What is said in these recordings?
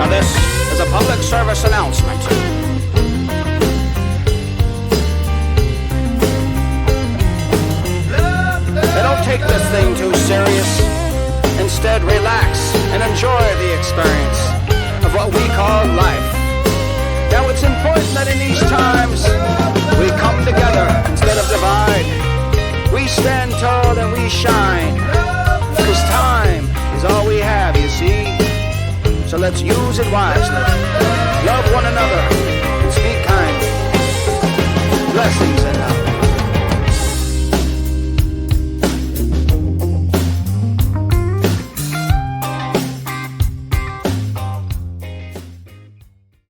Now this is a public service announcement. They don't take this thing too serious. Instead, relax and enjoy the experience of what we call life. Now it's important that in these times we come together instead of divide. We stand tall and we shine, because time is all we have, you see. So let's use it wisely. Love one another and speak kindly. Blessings and love.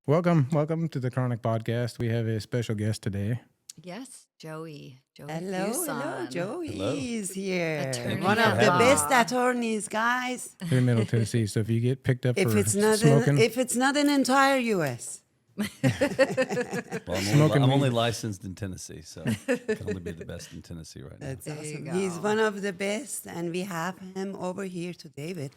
Welcome to the Kronic podcast. We have a special guest today. Yes, Joey. Hello, Fuson. Joey is here. Attorney One at of the law. best attorneys, guys. Here in Middle Tennessee. So if you get picked up If for it's not smoking, if it's not an entire U.S. Well, I'm only licensed in Tennessee, so I can only be the best in Tennessee right now. That's There you awesome. go. He's one of the best, and we have him over here today with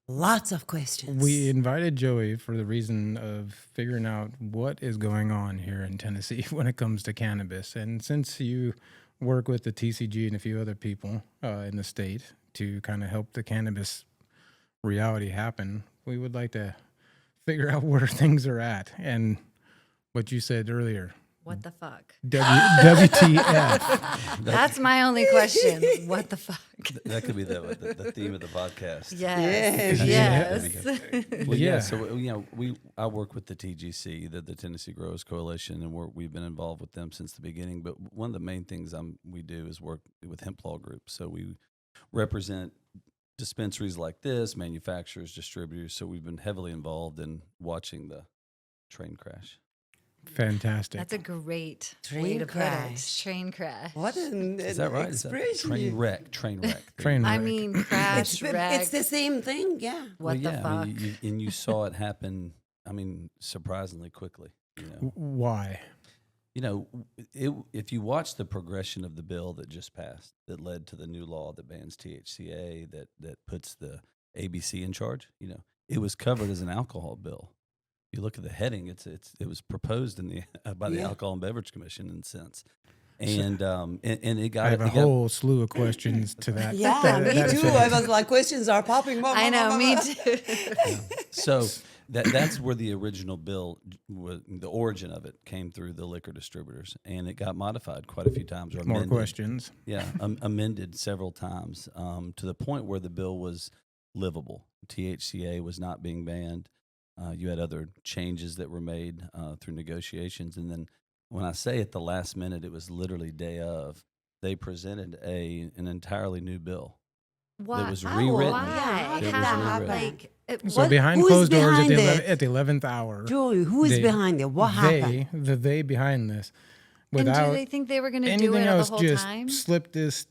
lots of questions. we invited Joey for the reason of figuring out what is going on here in Tennessee when it comes to cannabis. And since you work with the TCG and a few other people in the state to kind of help the cannabis reality happen, we would like to figure out where things are at. And what you said earlier, What the fuck? WTF. That's my only question. What the fuck? That could be the theme of the podcast. Yes. Yes. Yes. Well, Yeah. So I work with the TGC, the Tennessee Growers Coalition, and we've been involved with them since the beginning. But one of the main things we do is work with hemp law groups. So we represent dispensaries like this, manufacturers, distributors. So we've been heavily involved in watching the train crash. Fantastic. That's a great Train way to crash. put it. Train crash. What an Is that right? Is that expression. train wreck? Train wreck. Train I wreck. mean, crash, wreck. It's the same thing, yeah. What the I fuck? mean, and you saw it happen. I mean, surprisingly quickly. Why? If you watch the progression of the bill that just passed, that led to the new law that bans THCA, that puts the ABC in charge, it was covered as an alcohol bill. You look at the heading; it was proposed by the Yeah. Alcohol and Beverage Commission in a sense, and it got. I have a it got- whole slew of questions to that. Yeah, that me too. effect. I was like, questions are popping up. I know, me too. So that's where the original bill, the origin of it, came through the liquor distributors, and it got modified quite a few times. Or More amended. questions. Yeah, amended several times to the point where the bill was livable. THCA was not being banned. You had other changes that were made through negotiations. And then when I say at the last minute, it was literally day of, they presented an entirely new bill. Why? That was rewritten. Why? It was How? rewritten. So What- behind who is closed doors behind it? at the 11th hour, Joey, who is They- behind it? What happened? they behind this, And without do they think they were going to do anything it the else, whole just time? slip this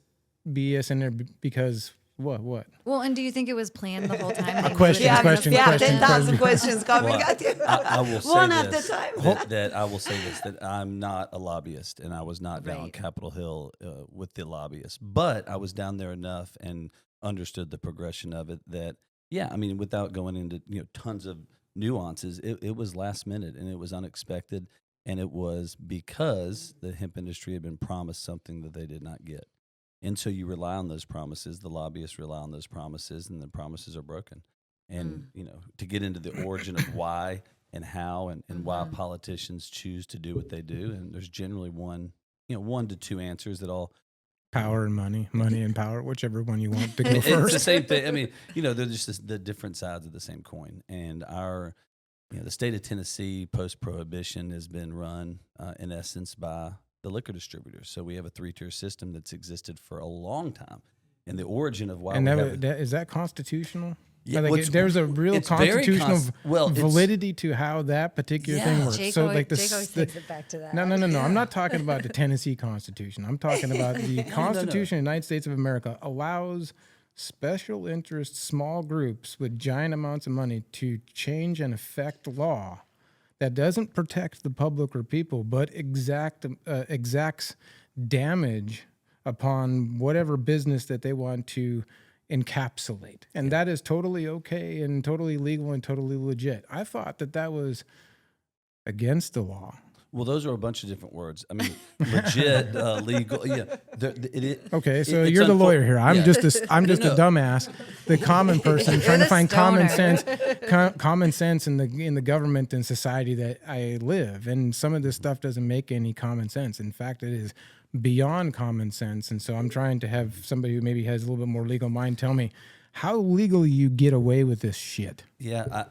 BS in there because what? Well, and do you think it was planned the whole time? They knew question, it was Yeah, gonna question, yeah, flip? question, 10,000 question. questions coming Well, at you. I will say One at this, a time. that I will say this, that I'm not a lobbyist, and I was not down on Right. Capitol Hill with the lobbyists. But I was down there enough and understood the progression of it that, yeah, I mean, without going into tons of nuances, it was last minute, and it was unexpected, and it was because the hemp industry had been promised something that they did not get. And so you rely on those promises, the lobbyists rely on those promises, and the promises are broken. And, to get into the origin of why and how and why politicians choose to do what they do, and there's generally one to two answers that all. Power and money and power, whichever one you want to go It's the first. same thing. I mean, they're just the different sides of the same coin. And the state of Tennessee post-prohibition has been run in essence by the liquor distributors. So we have a 3-tier system that's existed for a long time. And the origin of why And we that, have is that constitutional? Yeah, Like, what's- there's a real it's very constitutional well, it's- validity to how that particular thing Yeah. works. Jake So always, like Jake this, always takes it back to that. no. I'm not talking about the Tennessee Constitution. I'm talking about the Constitution of the United States of America allows special interest small groups with giant amounts of money to change and affect law that doesn't protect the public or people, but exacts damage upon whatever business that they want to encapsulate. And that is totally okay and totally legal and totally legit. I thought that was against the law. Well, those are a bunch of different words. I mean, legit, legal. Yeah. Okay, so it's you're the unfo- lawyer here. I'm yeah. just a dumbass, the common person trying to the find common stoner. sense, common sense in the government and society that I live. And some of this stuff doesn't make any common sense. In fact, it is beyond common sense. And so I'm trying to have somebody who maybe has a little bit more legal mind tell me how legally you get away with this shit. Yeah,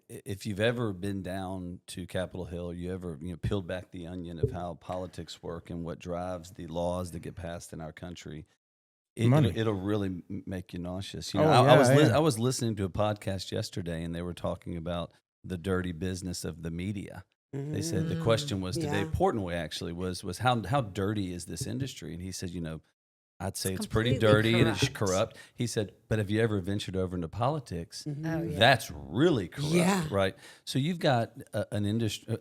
if you've ever been down to Capitol Hill, you ever peeled back the onion of how politics work and what drives the laws that get passed in our country, it'll really make you nauseous. I was listening to a podcast yesterday, and they were talking about the dirty business of the media. They said the question was today, Portnoy actually was how dirty is this industry? And he said, I'd say it's pretty dirty and it's corrupt. He said, but have you ever ventured over into politics? Oh, yeah. That's really corrupt, Yeah. right? So you've got an industry,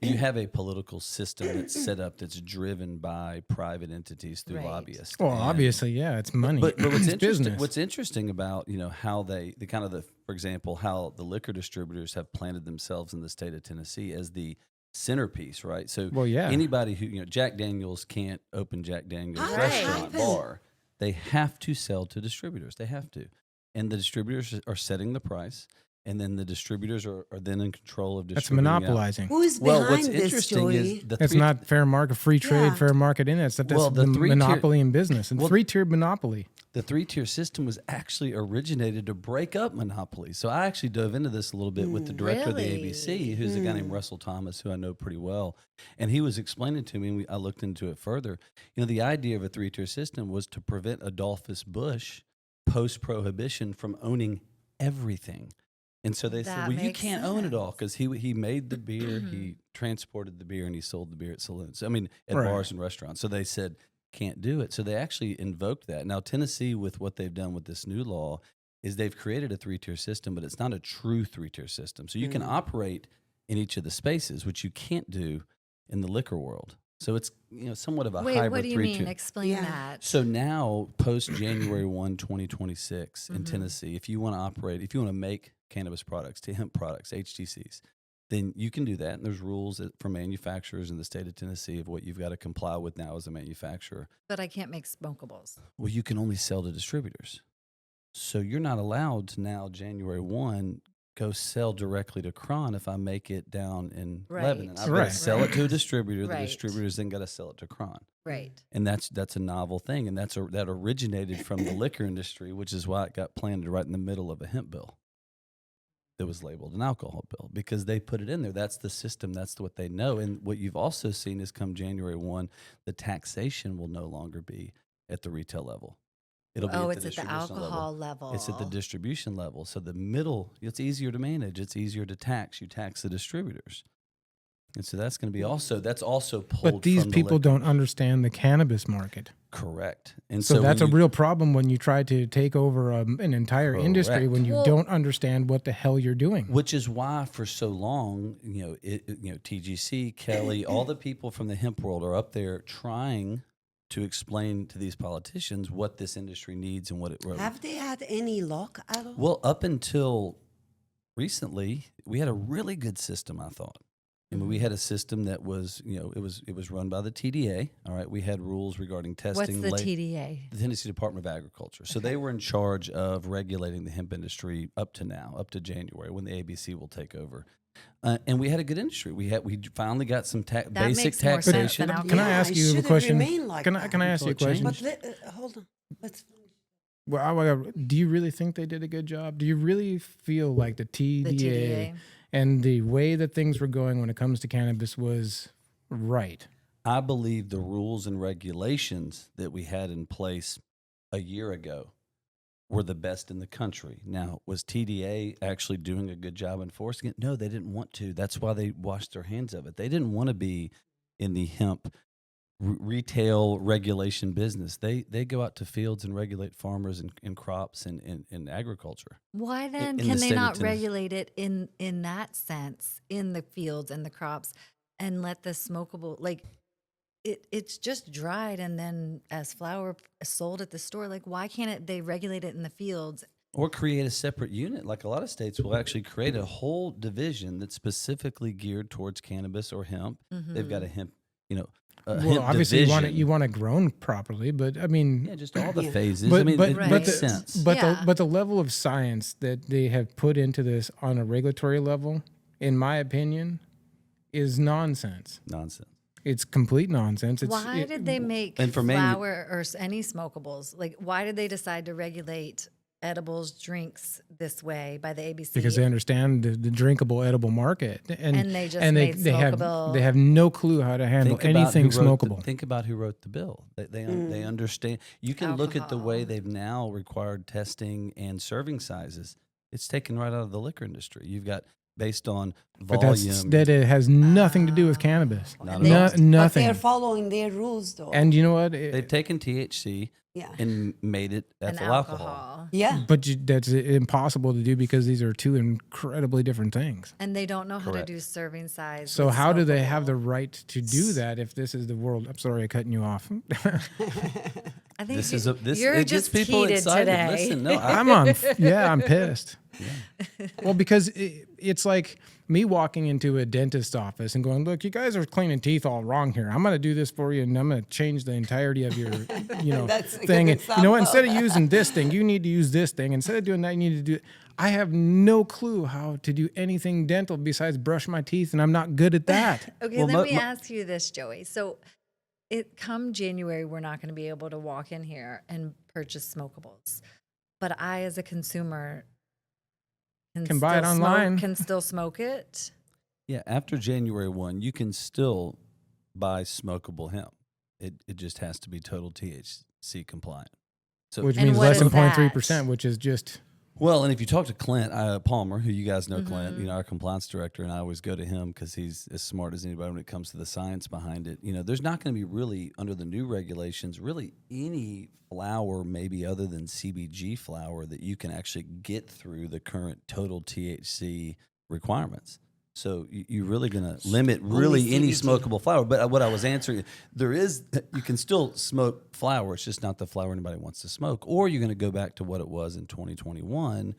you have a political system that's set up that's driven by private entities through Right. lobbyists. Well, And- obviously, yeah, it's money. but what's it's interesting, business. what's interesting about how for example, how the liquor distributors have planted themselves in the state of Tennessee as the centerpiece, right? So Well, yeah. anybody who Jack Daniels can't open Jack Daniels Right. restaurant bar. They have to sell to distributors. They have to, and the distributors are setting the price, and then the distributors are then in control of That's distributing out. monopolizing. Who is Well, behind what's this, interesting Joey? is the It's three- not fair market, free trade, Yeah. fair market in that stuff. That's Well, the the three-tier- monopoly in business. And well, three-tiered monopoly. The three-tier system was actually originated to break up monopolies. So I actually dove into this a little bit with the director of the Really? ABC, who's a guy named Russell Thomas, who I know pretty well. And he was explaining to me, and I looked into it further. The idea of a three-tier system was to prevent Adolphus Bush, post-prohibition, from owning everything. And so they said, That well, you makes can't own it all sense. because he made the beer, he transported the beer, and he sold the beer at saloons. At Right. bars and restaurants. So they said, can't do it. So they actually invoked that. Now, Tennessee, with what they've done with this new law, is they've created a three-tier system, but it's not a true three-tier system. So you can operate in each of the spaces, which you can't do in the liquor world. So it's somewhat of a Wait, hybrid what do you three-tier. mean? Explain Yeah. that. So now, post January 1, 2026, in Tennessee, if you want to operate, if you want to make cannabis products, to hemp products, HTCs, then you can do that. And there's rules for manufacturers in the state of Tennessee of what you've got to comply with now as a manufacturer. But I can't make smokables. Well, you can only sell to distributors. So you're not allowed to now, January 1, go sell directly to Kron if I make it down in Right. Lebanon. I've got Right. to sell it to a distributor. Right. The distributors then got to sell it to Kron. Right. And that's a novel thing, and that originated from the liquor industry, which is why it got planted right in the middle of a hemp bill that was labeled an alcohol bill, because they put it in there. That's the system. That's what they know. And what you've also seen is come January 1, the taxation will no longer be at the retail level. It'll be Oh, at the it's at the distribution alcohol level. It's at the distribution level. So the middle, it's easier to manage. It's easier to tax. You tax the distributors. And so that's going to be that's also pulled But these from the people liquor. don't understand the cannabis market. Correct. And So that's when a real problem when you try to take over an entire industry Correct. when you Well- don't understand what the hell you're doing. Which is why, for so long, TGC, Kelly, all the people from the hemp world are up there trying to explain to these politicians what this industry needs and what it. Have they had any luck at all? Well, up until recently, we had a really good system, I thought. I mean, we had a system that was, it was run by the TDA. All right, we had rules regarding What's testing. the TDA? The Tennessee Department of Agriculture. So they were in charge of regulating the hemp industry up to now, up to January, when the ABC will take over. And we had a good industry. We finally got some That basic makes more sense taxation. than Can I Yeah, ask it you a should have question? remained like Can that. I ask you a Until it question? But hold on. Let's finish. Well, do you really think they did a good job? Do you really feel like the TDA, The TDA. and the way that things were going when it comes to cannabis was right? I believe the rules and regulations that we had in place a year ago were the best in the country. Now, was TDA actually doing a good job enforcing it? No, they didn't want to. That's why they washed their hands of it. They didn't want to be in the hemp retail regulation business. They go out to fields and regulate farmers and crops and agriculture. Why then in can the they state of not Tennessee. regulate it in that sense in the fields and the crops and let the smokable it's just dried and then as flower sold at the store. Like, why can't they regulate it in the fields? Or create a separate unit. Like a lot of states will actually create a whole division that's specifically geared towards cannabis or hemp. They've got a hemp, Well, hemp obviously division. you want it grown properly, but I mean, Yeah, just all the Yeah. phases. But I mean, but it Right. but makes the, sense. but Yeah. the level of science that they have put into this on a regulatory level, in my opinion, is nonsense. Nonsense. It's complete nonsense. Why did they make and for flower or any smokables? Like, why did they decide to regulate edibles, drinks this way by the ABC? because they understand the drinkable edible market, And they just made smokable- they have no clue how to handle Think about anything who wrote the- smokable. think about who wrote the bill. They understand. You can look at the way Alcohol. they've now required testing and serving sizes. It's taken right out of the liquor industry. You've got based on But volume. that it has nothing to do with cannabis. Not And at all. they- But Nothing. they're following their rules, though. And you know what? They've taken THC yeah. and made it and ethyl alcohol. Yeah. But that's impossible to do because these are two incredibly different things. And they don't know how Correct. to do serving size. So with how do they have the smokable. right to do that if this is the world? I'm sorry, I'm cutting you off. I think This you- is this. you're It gets just people heated excited. today. Listen, no, I'm pissed. Well, because it's like me walking into a dentist's office and going, "Look, you guys are cleaning teeth all wrong here. I'm going to do this for you, and I'm going to change the entirety of your, That's a good thing. And, example. instead of using this thing, you need to use this thing. Instead of doing that, you need to do." I have no clue how to do anything dental besides brush my teeth, and I'm not good at that. Okay, Well, let me my- ask you this, Joey. So, it come January, we're not going to be able to walk in here and purchase smokables, but I, as a consumer, Can buy it still online. Can still smoke it. Yeah, after January 1, you can still buy smokable hemp. It just has to be total THC compliant. So, Which And means what less than is that? 0.3%, which is just well, and if you talk to Clint Palmer, who you guys know, Mm-hmm. Clint, our compliance director, and I always go to him because he's as smart as anybody when it comes to the science behind it. There's not going to be really, under the new regulations, really any flower, maybe other than CBG flower, that you can actually get through the current total THC requirements. So you're really going to limit really any CBG. smokable flower. But what I was answering, you can still smoke flower. It's just not the flower anybody wants to smoke. Or you're going to go back to what it was in 2021,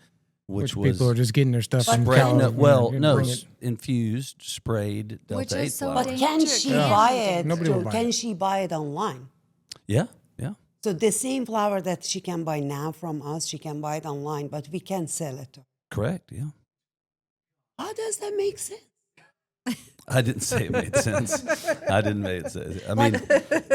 which was people are just getting their stuff from sprayed. California. infused, sprayed Which Delta 8 is so flower. But can she Yeah. buy it? Nobody will buy Can it. she buy it online? Yeah. So the same flower that she can buy now from us, she can buy it online, but we can sell it. Correct. Yeah. How does that make sense? I didn't say it made sense. I didn't make it sense. I mean,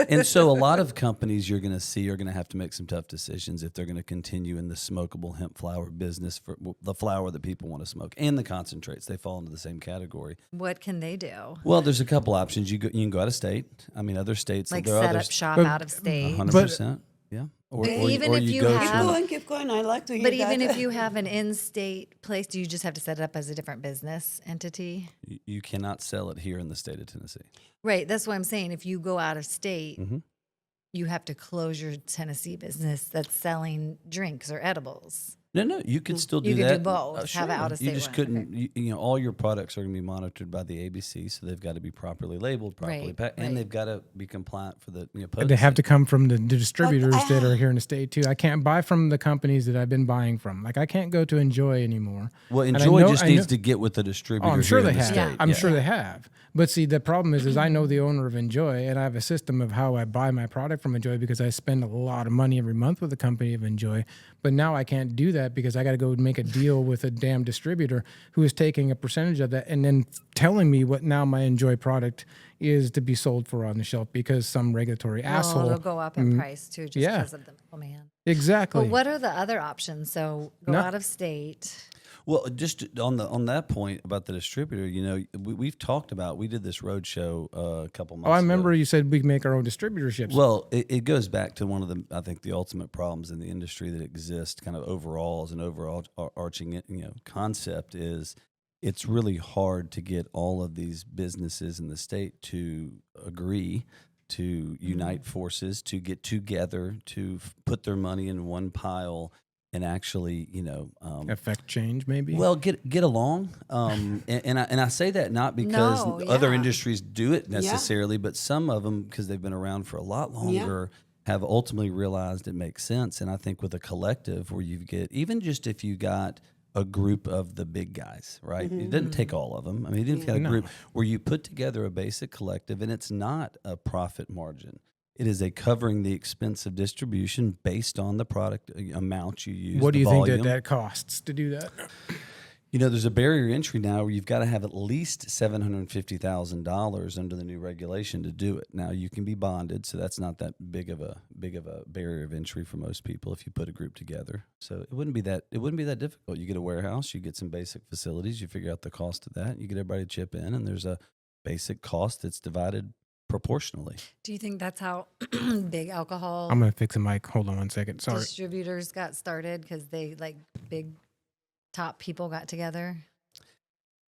and so a lot of companies you're going to see are going to have to make some tough decisions if they're going to continue in the smokable hemp flower business for the flower that people want to smoke and the concentrates. They fall into the same category. What can they do? Well, there's a couple options. You can go out of state. I mean, other states Like there are set other up shop but- out of state. 100%. Yeah. Or, But or, even or if you you go have- to Keep going. I like to hear But that. even if you have an in-state place, do you just have to set it up as a different business entity? you cannot sell it here in the state of Tennessee. Right. That's what I'm saying. If you go out of state, Mhm. you have to close your Tennessee business that's selling drinks or edibles. No, you could still do You could do that. both, have Sure. an out-of-state You just one. couldn't. All your products are going to be monitored by the ABC, so they've got to be properly labeled, properly Right, packed, right. and they've got to be compliant for the They have potency. to come from the distributors that I- are here in the state too. I can't buy from the companies that I've been buying from. Like I can't go to Enjoy anymore. Well, And I Enjoy know- just I needs know- to get with the distributor. Oh, I'm sure here they in the have. state. I'm Yeah. sure they have. But see, the problem is I know the owner of Enjoy, and I have a system of how I buy my product from Enjoy because I spend a lot of money every month with the company of Enjoy. But now I can't do that because I got to go make a deal with a damn distributor who is taking a percentage of that and then telling me what now my Enjoy product is to be sold for on the shelf because some regulatory Well, asshole. it'll go up in price too, just yeah. because of the middleman. Exactly. But what are the other options? So go No. out of state. Well, just on that point about the distributor, we've talked about. We did this road show a couple months. Oh, I ago. remember you said we can make our own distributorships. Well, it goes back to one of the ultimate problems in the industry that exist kind of overall as an overall arching concept is it's really hard to get all of these businesses in the state to agree, to unite forces, to get together, to put their money in one pile and actually, Affect change, maybe. well, get along. And I say that not because No, other yeah. industries do it necessarily, but some of them, because they've been around for a lot longer, have ultimately realized it makes sense. And I think with a collective where you get, even just if you got a group of the big guys, right? It doesn't take all of them. I mean, you've got a group where you put together a basic collective, and it's not a profit margin. It is a covering the expense of distribution based on the product amount you use. What do the you volume. think that costs to do that? There's a barrier entry now where you've got to have at least $750,000 under the new regulation to do it. Now you can be bonded, so that's not that big of a barrier of entry for most people if you put a group together. So it wouldn't be that difficult. You get a warehouse, you get some basic facilities, you figure out the cost of that, you get everybody to chip in, and there's a basic cost that's divided proportionally. Do you think that's how big alcohol I'm gonna fix a mic. Hold on 1 second. Sorry. distributors got started? Because they big top people got together.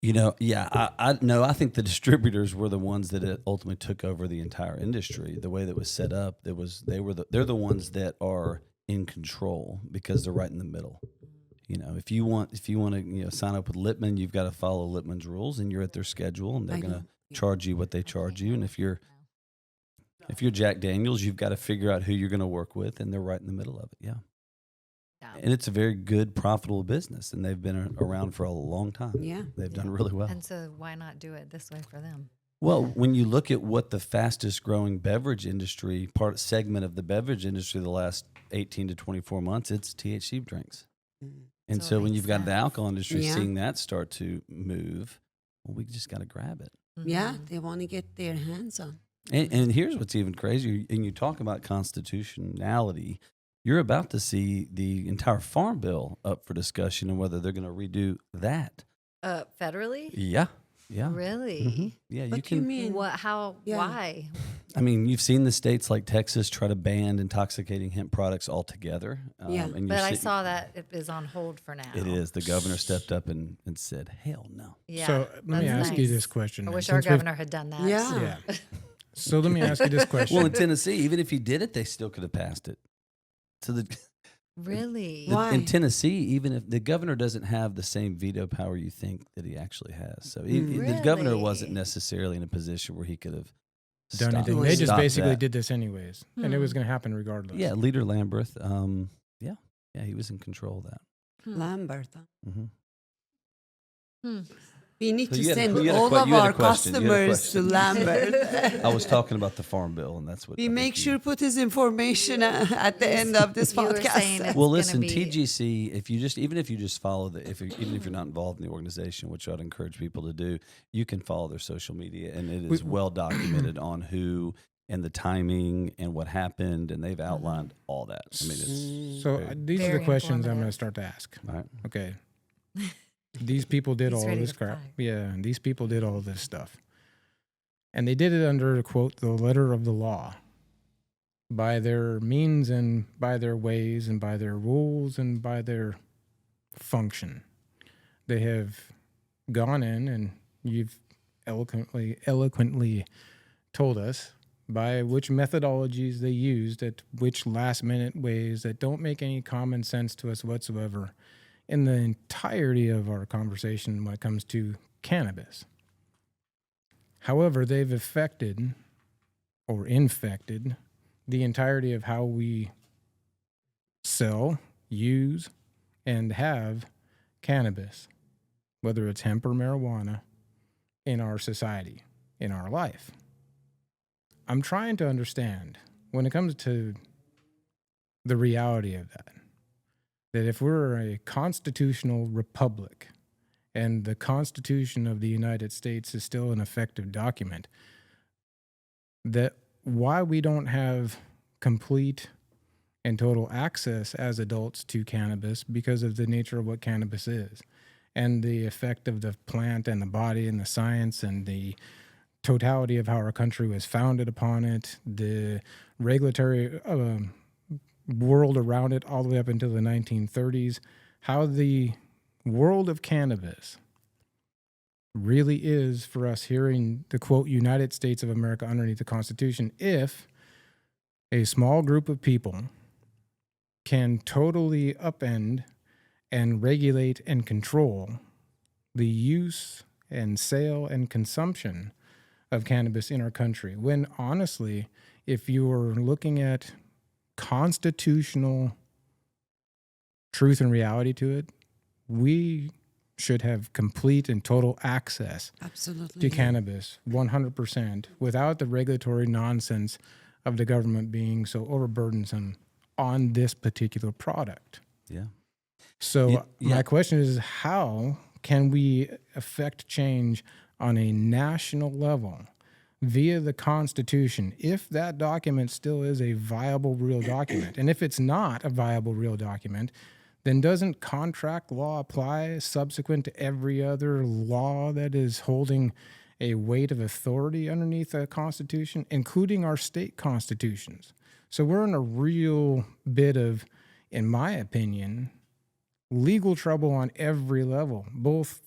I think the distributors were the ones that ultimately took over the entire industry. The way that was set up, they're the ones that are in control because they're right in the middle. If you want to sign up with Littman, you've got to follow Littman's rules, and you're at their schedule, and they're going to charge you what they charge you. And if you're Jack Daniels, you've got to figure out who you're going to work with, and they're right in the middle of it. Yeah. And it's a very good, profitable business, and they've been around for a long time. Yeah. They've done really well. And so why not do it this way for them? Well, when you look at what the fastest growing beverage industry, segment of the beverage industry the last 18 to 24 months, it's THC drinks. And So so it when makes you've got the sense. alcohol industry Yeah. seeing that start to move, well, we just got to grab it. Yeah, they want to get their hands on. And here's what's even crazier. And you talk about constitutionality. You're about to see the entire farm bill up for discussion and whether they're going to redo that. Federally? Yeah. Yeah. Really? Mhm. Yeah. What do you mean? What? How? Yeah. Why? I mean, you've seen the states like Texas try to ban intoxicating hemp products altogether. Yeah. And But I you're saw that it is on hold for now. It is. The governor stepped up and said, hell no. Yeah. So let me that's ask you nice. this question. I then. wish our Since we've- governor had done that. Yeah. Yeah. So let me ask you this question. Well, in Tennessee, even if he did it, they still could have passed it. So Really? Why? in Tennessee, even if the governor doesn't have the same veto power you think that he actually has. So the governor wasn't Really? necessarily in a position where he could have Done stopped- anything. They just stopped basically that. did this anyways, and it was going to happen regardless. Yeah, Leader Lamberth. Yeah, he was in control of that. Lambert. Huh? Mm-hmm. We need So to you had a- send you had a all que- of you had a our question. You had a customers to question. Lambert. I was talking about the farm bill, and that's what We I think make you- sure put his information at the end of this You were saying podcast. it's Well, gonna listen, be- TGC. If you just follow even if you're not involved in the organization, which I'd encourage people to do, you can follow their social media, and it is well documented on who and the timing and what happened, and they've outlined all that. I mean, it's So these are the Very questions I'm going to informative. start to ask. all right. Okay. These people did He's all ready this to crap. fight. Yeah, and these people did all this stuff. And they did it under, quote, the letter of the law. By their means and by their ways and by their rules and by their function. They have gone in, and you've eloquently told us by which methodologies they used at which last minute ways that don't make any common sense to us whatsoever in the entirety of our conversation when it comes to cannabis. However, they've affected or infected the entirety of how we sell, use, and have cannabis, whether it's hemp or marijuana, in our society, in our life. I'm trying to understand when it comes to the reality of that if we're a constitutional republic and the Constitution of the United States is still an effective document, that why we don't have complete and total access as adults to cannabis because of the nature of what cannabis is and the effect of the plant and the body and the science and the totality of how our country was founded upon it, the regulatory world around it all the way up until the 1930s, how the world of cannabis really is for us here in the, quote, United States of America underneath the Constitution, if a small group of people can totally upend and regulate and control the use and sale and consumption of cannabis in our country. When honestly, if you are looking at constitutional truth and reality to it, we should have complete and total access Absolutely. to cannabis 100% without the regulatory nonsense of the government being so overburdensome on this particular product. Yeah. So Yeah. my question is, how can we affect change on a national level via the Constitution if that document still is a viable, real document? And if it's not a viable, real document, then doesn't contract law apply subsequent to every other law that is holding a weight of authority underneath the Constitution, including our state constitutions? So we're in a real bit of, in my opinion, legal trouble on every level, both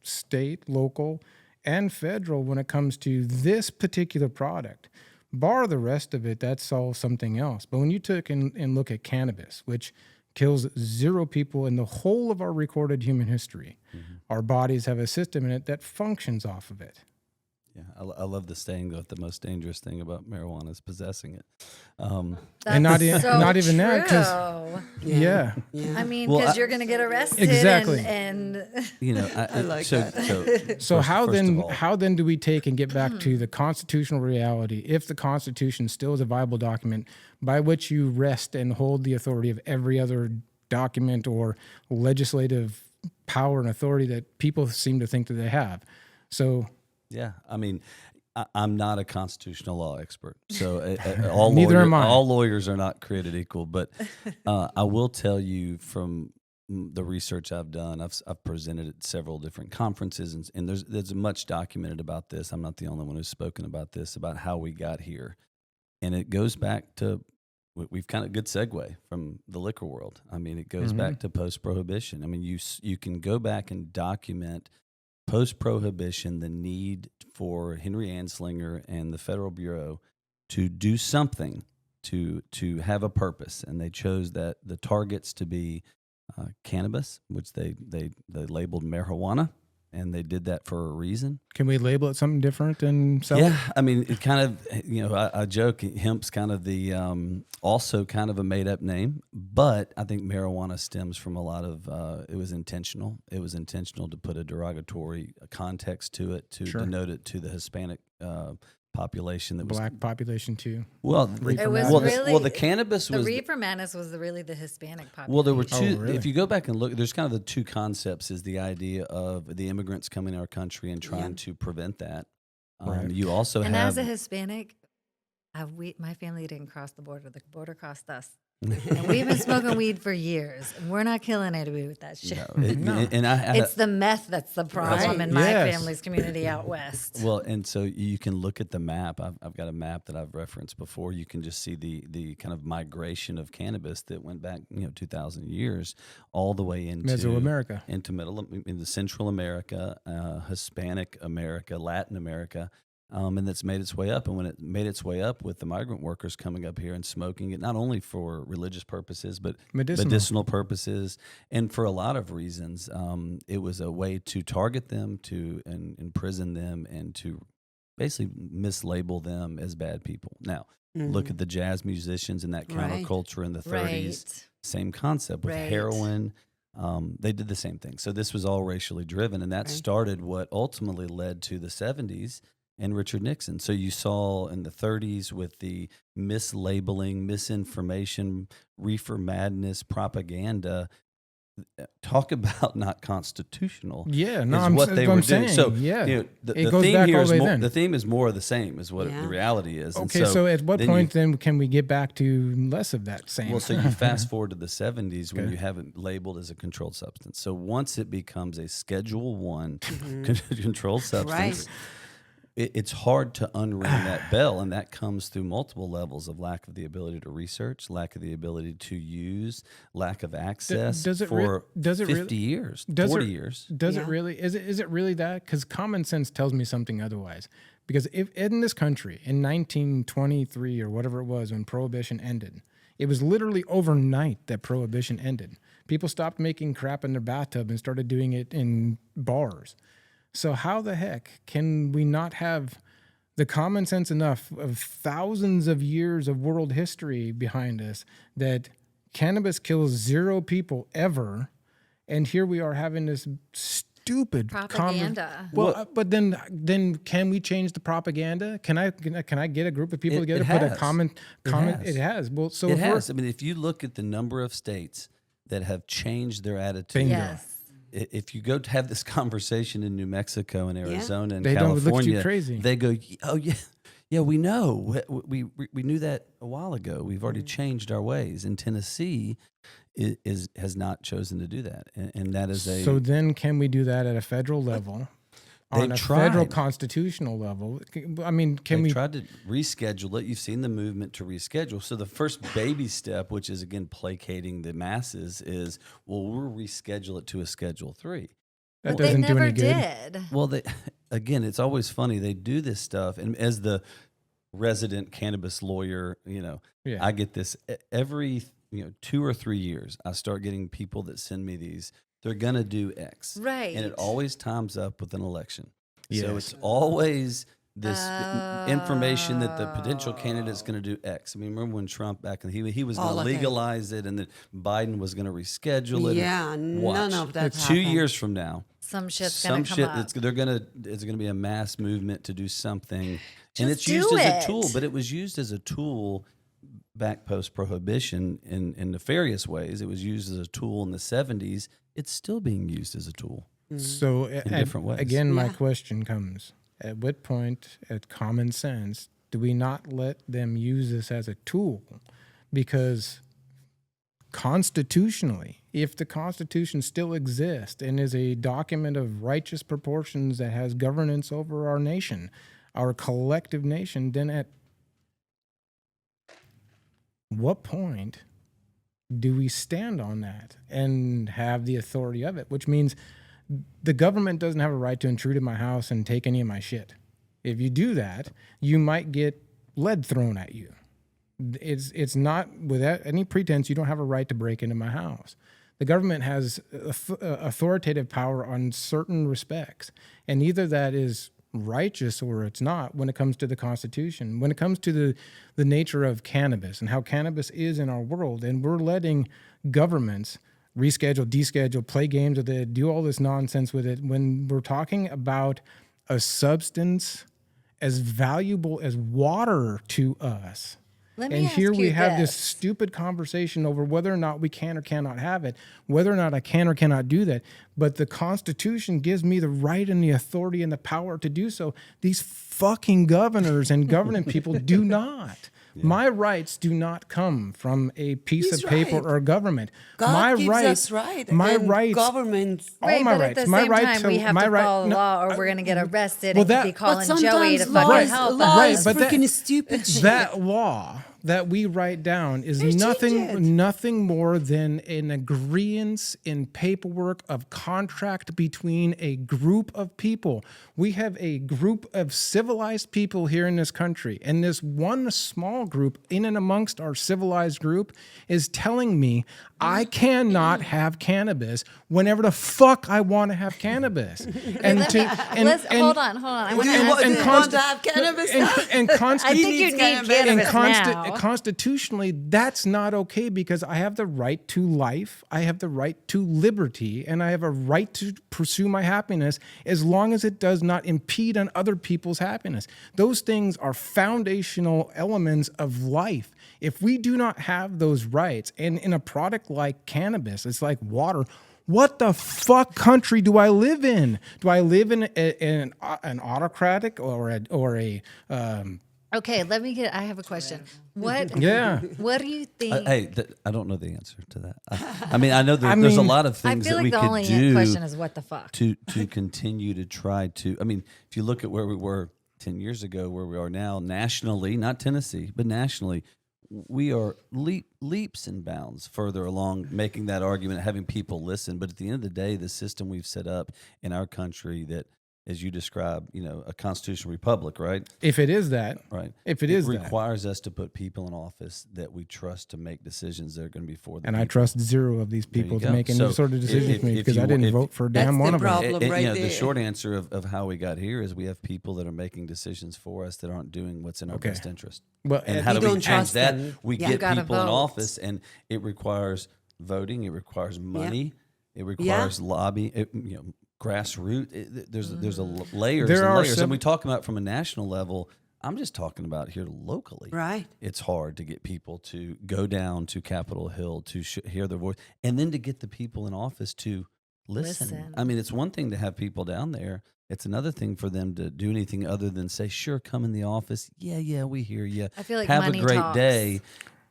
state, local, and federal when it comes to this particular product. Bar the rest of it, that's all something else. But when you took and look at cannabis, which kills 0 people in the whole of our recorded human history, our bodies have a system in it that functions off of it. Yeah, I love the saying that the most dangerous thing about marijuana is possessing it. And not even that, 'cause- Yeah. I mean, Well, because I- you're going to get arrested. Exactly. And You know, I like so, that. So how first of then all, how then do we take and get back to the constitutional reality if the Constitution still is a viable document by which you rest and hold the authority of every other document or legislative power and authority that people seem to think that they have? So yeah, I mean, I'm not a constitutional law expert, so all Neither am I. all lawyers are not created equal. But I will tell you from the research I've done, I've presented at several different conferences, and there's much documented about this. I'm not the only one who's spoken about this, about how we got here, and it goes back to we've kind of good segue from the liquor world. I mean, it goes back to post-prohibition. I mean, you can go back and document post-prohibition the need for Henry Anslinger and the Federal Bureau to do something to have a purpose, and they chose that the targets to be cannabis, which they labeled marijuana, and they did that for a reason. can we label it something different and sell it? Yeah, I mean, it kind of, I joke, hemp's kind of the also kind of a made up name, but I think marijuana stems from a lot of it was intentional. It was intentional to put a derogatory context to it, to denote it to the Hispanic population that was Black population too. well. Reefer well, madness. the cannabis the was reefer madness was really the Hispanic population. well, there were two. really? If you go back and look, there's kind of the two concepts: is the idea of the immigrants coming to our country and trying to prevent that. Right. You also And have as a Hispanic, my family didn't cross the border. The border crossed us. And we've been smoking weed for years, and we're not killing anybody with that shit. and I had It's the meth that's the problem in my Yes. family's community out west. well, and so you can look at the map. I've got a map that I've referenced before. You can just see the kind of migration of cannabis that went back 2,000 years, all the way into Mesoamerica. into Central America, Hispanic America, Latin America. And that's made its way up. And when it made its way up with the migrant workers coming up here and smoking it, not only for religious purposes, but medicinal purposes, and for a lot of reasons, it was a way to target them, to imprison them, and to basically mislabel them as bad people. Now, look at the jazz musicians and that counterculture in the 30s. Right. Same concept with heroin. They did the same thing. So this was all racially driven, and that started what ultimately led to the 70s and Richard Nixon. So you saw in the 30s with the mislabeling, misinformation, reefer madness, propaganda. Talk about not constitutional. Yeah, no, is I'm what s- they what were I'm doing. saying, So yeah. the It goes theme back here all is the way more. then. The theme is more of the same, is what the reality is. And Okay, so at what then point then can we get back to less of that same? Well, so you fast forward to the 70s when you have it labeled as a controlled substance. So once it becomes a Schedule 1 controlled substance, it's hard to unring that bell, and that comes through multiple levels of lack of the ability to research, lack of the ability to use, lack of access does it for does it 50 years, 40 years. Does it really? Is it really that? Because common sense tells me something otherwise. Because if in this country in 1923 or whatever it was when Prohibition ended, It was literally overnight that prohibition ended. People stopped making crap in their bathtub and started doing it in bars. So how the heck can we not have the common sense enough of thousands of years of world history behind us that cannabis kills 0 people ever, and here we are having this stupid Propaganda. but then can we change the propaganda? Can I get a group of people together, it put a has. common? has. It has. Well, so It if we're- has. I mean, if you look at the number of states that have changed their attitude, Bingo. Yes. if you go to have this conversation in New Mexico and Arizona and They don't look at you California, crazy. they go, "Oh yeah, we know. We knew that a while ago. We've already Mm. changed our ways." And Tennessee has not chosen to do that, and that is a. So then, can we do that at a federal level? On a They've federal tried. constitutional level, I mean, can They we? tried to reschedule it. You've seen the movement to reschedule. So the first baby step, which is again placating the masses, is we'll reschedule it to a Schedule 3. That But they doesn't do never any good. did. Well, again, it's always funny. They do this stuff, and as the resident cannabis lawyer, Yeah. I get this every 2 or 3 years. I start getting people that send me these. They're gonna do X, Right. and it always times up with an election. So Yes. it's always this information that the potential candidate's going to do X. I mean, remember when Trump he was going to okay. legalize it, and that Biden was going to reschedule it. Yeah, Watch. none of that 2 happened. years from now, Some shit's some gonna come shit up. it's going to be a mass movement to do something, and Just it's used do as a tool. it. But it was used as a tool back post prohibition in nefarious ways. It was used as a tool in the 70s. It's still being used as a tool. So different ways. Again, my Yeah. question comes: at what point, at common sense, do we not let them use this as a tool? Because constitutionally, if the Constitution still exists and is a document of righteous proportions that has governance over our nation, our collective nation, then at what point do we stand on that and have the authority of it? Which means the government doesn't have a right to intrude in my house and take any of my shit. If you do that, you might get lead thrown at you. It's not, without any pretense, you don't have a right to break into my house. The government has authoritative power on certain respects, and either that is righteous or it's not when it comes to the Constitution, when it comes to the nature of cannabis and how cannabis is in our world. And we're letting governments reschedule, deschedule, play games with it, do all this nonsense with it, when we're talking about a substance as valuable as water to us. Let me And ask here we you have this this. stupid conversation over whether or not we can or cannot have it, whether or not I can or cannot do that. But the Constitution gives me the right and the authority and the power to do so. These fucking governors and governing people do not. My rights do not come from a piece He's of paper right. or government. God my gives rights, us right. my and rights, government. all Right, my but rights, at the my same right time, to we have my to right, follow no, law, or we're going to get arrested well, and that- be but calling But Joey sometimes to law fucking is, help law us. is but that- freaking stupid shit. that law that we write down is They change it. nothing more than an agreement in paperwork of contract between a group of people. We have a group of civilized people here in this country, and this one small group in and amongst our civilized group is telling me I cannot have cannabis whenever the fuck I want to have cannabis. And Hold on. I want Do to you want, ask do you you this. want to have cannabis? I think you needs need cannabis. cannabis and now. constitutionally, that's not okay, because I have the right to life, I have the right to liberty, and I have a right to pursue my happiness as long as it does not impede on other people's happiness. Those things are foundational elements of life. If we do not have those rights, and in a product like cannabis, it's like water. What the fuck country do I live in? Do I live in an autocratic or a Okay, I have a question. What yeah? What do you think? Hey, I don't know the answer to that. I mean, I know there's a mean, lot of I things feel that like we the could only do question is what the fuck? to continue to try to. I mean, if you look at where we were 10 years ago, where we are now nationally, not Tennessee, but nationally, we are leaps and bounds further along making that argument, having people listen. But at the end of the day, the system we've set up in our country that as you describe, a constitutional republic, right? If it is that, Right. if it is that, requires us to put people in office that we trust to make decisions that are going to be for the and people. I trust zero of these There you people to go. make any So sort of decision if- for me if because you- I didn't if- vote for a That's damn the one of them. problem. right The there. short answer of how we got here is we have people that are making decisions for us that aren't doing what's in our Okay. best interest. Well, And and how We do we don't change trust that? them. We Yeah. get You gotta people in vote. office, and it requires voting. It requires money. It requires lobby. Grassroots. There's a layers There and are layers, some- and we talk about from a national level. I'm just talking about here locally. Right. It's hard to get people to go down to Capitol Hill to hear their voice, and then to get the people in office to listen. Listen. I mean, it's one thing to have people down there. It's another thing for them to do anything other than say, "Sure, come in the office. Yeah, we hear you. I feel like have money a great talks. day."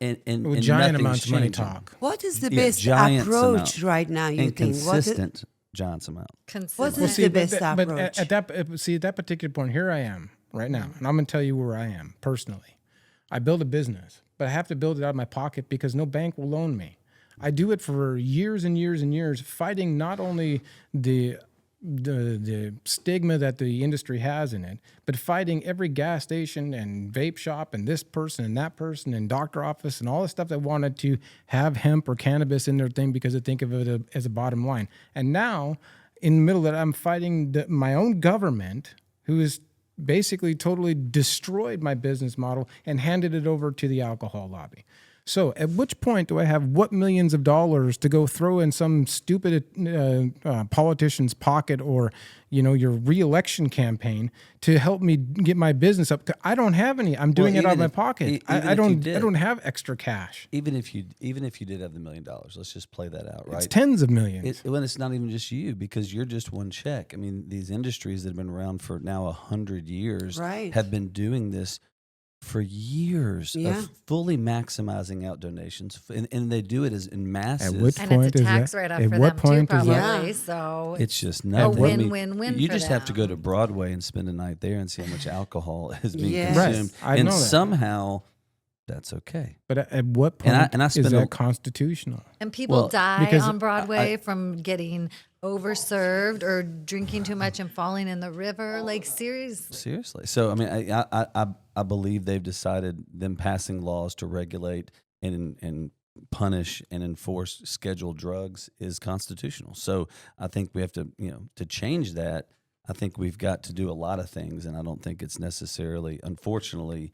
And with and giant nothing's amounts of money changing. talk. What is the Yeah, best giants approach amount. right now, you And think? consistent giants amount. Consistent. What is the best but approach? at that particular point, here I am right now, and I'm going to tell you where I am personally. I build a business, but I have to build it out of my pocket because no bank will loan me. I do it for years and years and years, fighting not only the stigma that the industry has in it, but fighting every gas station and vape shop and this person and that person and doctor office and all the stuff that wanted to have hemp or cannabis in their thing because they think of it as a bottom line. And now, in the middle of that, I'm fighting my own government, who is basically totally destroyed my business model and handed it over to the alcohol lobby. So at which point do I have what millions of dollars to go throw in some stupid politician's pocket or, your reelection campaign to help me get my business up? I don't have any. I'm doing it out of my pocket. I don't have extra cash. Even if you did have the $1 million, let's just play that out, right? It's tens of millions. When it's not even just you, because you're just one check. I mean, these industries that have been around for now 100 years Right. have been doing this for years Yeah. of fully maximizing out donations, and they do it as in masses. At which And point it's a is tax that? write-off At for what them too, point is probably. that? Yeah. So It's just nothing. win-win-win You for just have to go them. to Broadway and spend a night there and see how much alcohol is being Yes. consumed, Right. I and know that. somehow that's okay. But at what point And I is spend that a- constitutional? And people Well, die because on Broadway from getting overserved or drinking too much and falling in the river. Like, seriously. Seriously. So I mean, I believe they've decided them passing laws to regulate and punish and enforce scheduled drugs is constitutional. So I think we have to to change that. I think we've got to do a lot of things, and I don't think it's necessarily, unfortunately,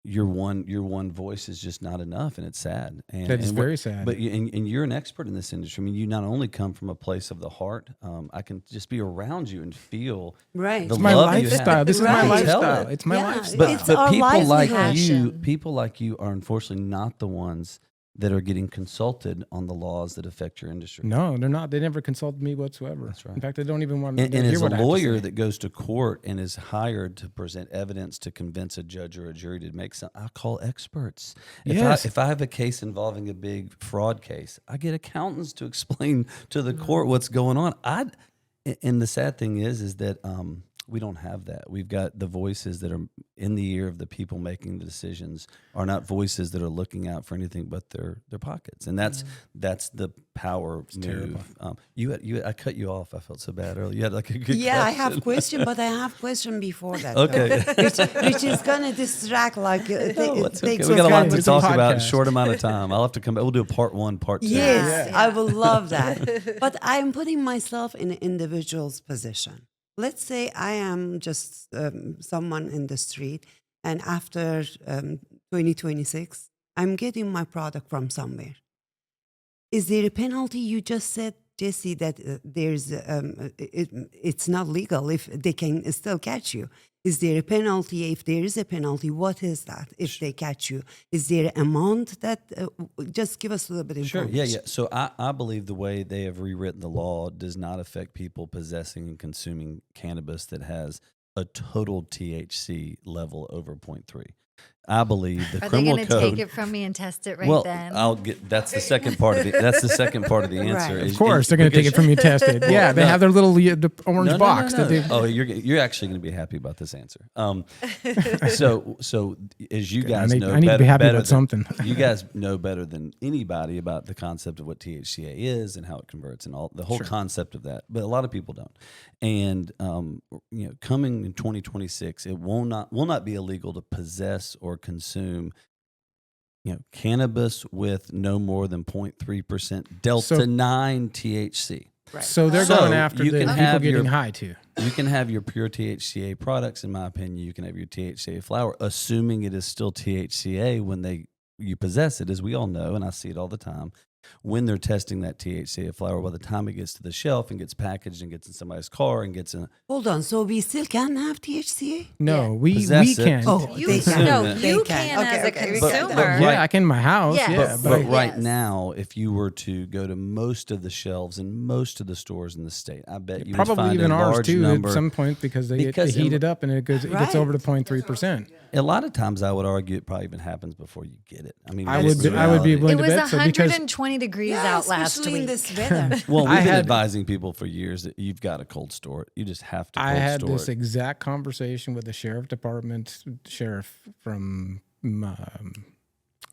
your one voice is just not enough, and it's sad. And That is and very sad. But and you're an expert in this industry. I mean, you not only come from a place of the heart. I can just be around you and feel Right. the It's my love you have. lifestyle. This is my Right. lifestyle. Tell it. It's my Yeah. lifestyle. It's But our people like livelihood. people like you are unfortunately not the ones that are getting consulted on the laws that affect your industry. No, they're not. They never consulted me whatsoever. That's right. In fact, they don't even want to And hear as a what I have to lawyer say. that goes to court and is hired to present evidence to convince a judge or a jury to make some, I call experts. Yes. If I have a case involving a big fraud case, I get accountants to explain to the court what's going on. And the sad thing is that we don't have that. We've got the voices that are in the ear of the people making the decisions are not voices that are looking out for anything but their pockets, and that's the power terrible. move. I cut you off. I felt so bad earlier. You had like a good Yeah, I question. have question, but I have question before that. Okay. though, which is gonna distract. Like it It's okay. takes We us got a lot kind to of- It's a talk about in a podcast. short amount of time. I'll have to come back. We'll do a part 1, part 2. Yes, I will love that. But I'm putting myself in an individual's position. Let's say I am just someone in the street, and after 2026, I'm getting my product from somewhere. Is there a penalty? You just said, Jesse, that it's not legal if they can still catch you. Is there a penalty? If there is a penalty, what is that? If they catch you, is there an amount that? Just give us a little bit of Sure. information. Yeah. So I believe the way they have rewritten the law does not affect people possessing and consuming cannabis that has a total THC level over 0.3. I believe the Are they criminal going to code. take it from me and test it right then? That's the second part of the answer. Right. is- Of course, is they're going to take because- it from you, test it. Yeah, they no. have their little the orange No, no, box. no, no. That they, Oh, you're actually going to be happy about this answer. So as you guys know, I need to be happy better about than- something. You guys know better than anybody about the concept of what THCA is and how it converts and all the whole concept of that. But a lot of people don't. And coming in 2026, it will not be illegal to possess or consume cannabis with no more than 0.3% delta 9 THC. so they're So going after you the can people have getting your- high too. You can have your pure THCA products, in my opinion. You can have your THCA flower, assuming it is still THCA when you possess it, as we all know, and I see it all the time. When they're testing that THCA flower, by the time it gets to the shelf and gets packaged and gets in somebody's car and gets in, Hold on. So we still can have THCA? No, we Possess it. can't. Oh, You they can. can. No, They you can. can Okay, as a okay. consumer. But Yeah, I can in my house. Yes. Yeah, but Yes. right now, if you were to go to most of the shelves in most of the stores in the state, I bet you would probably find even a ours large too number. at some point because they Because heat in- it up and it gets Right. over to 0.3%. A lot of times, I would argue it probably even happens before you get it. I mean, I that's would the be willing It to was bet so because 120 degrees Yeah, out last especially week. in this weather. Well, I we've been had- advising people for years that you've got to cold store it. You just have to cold I had store this it. exact conversation with the sheriff from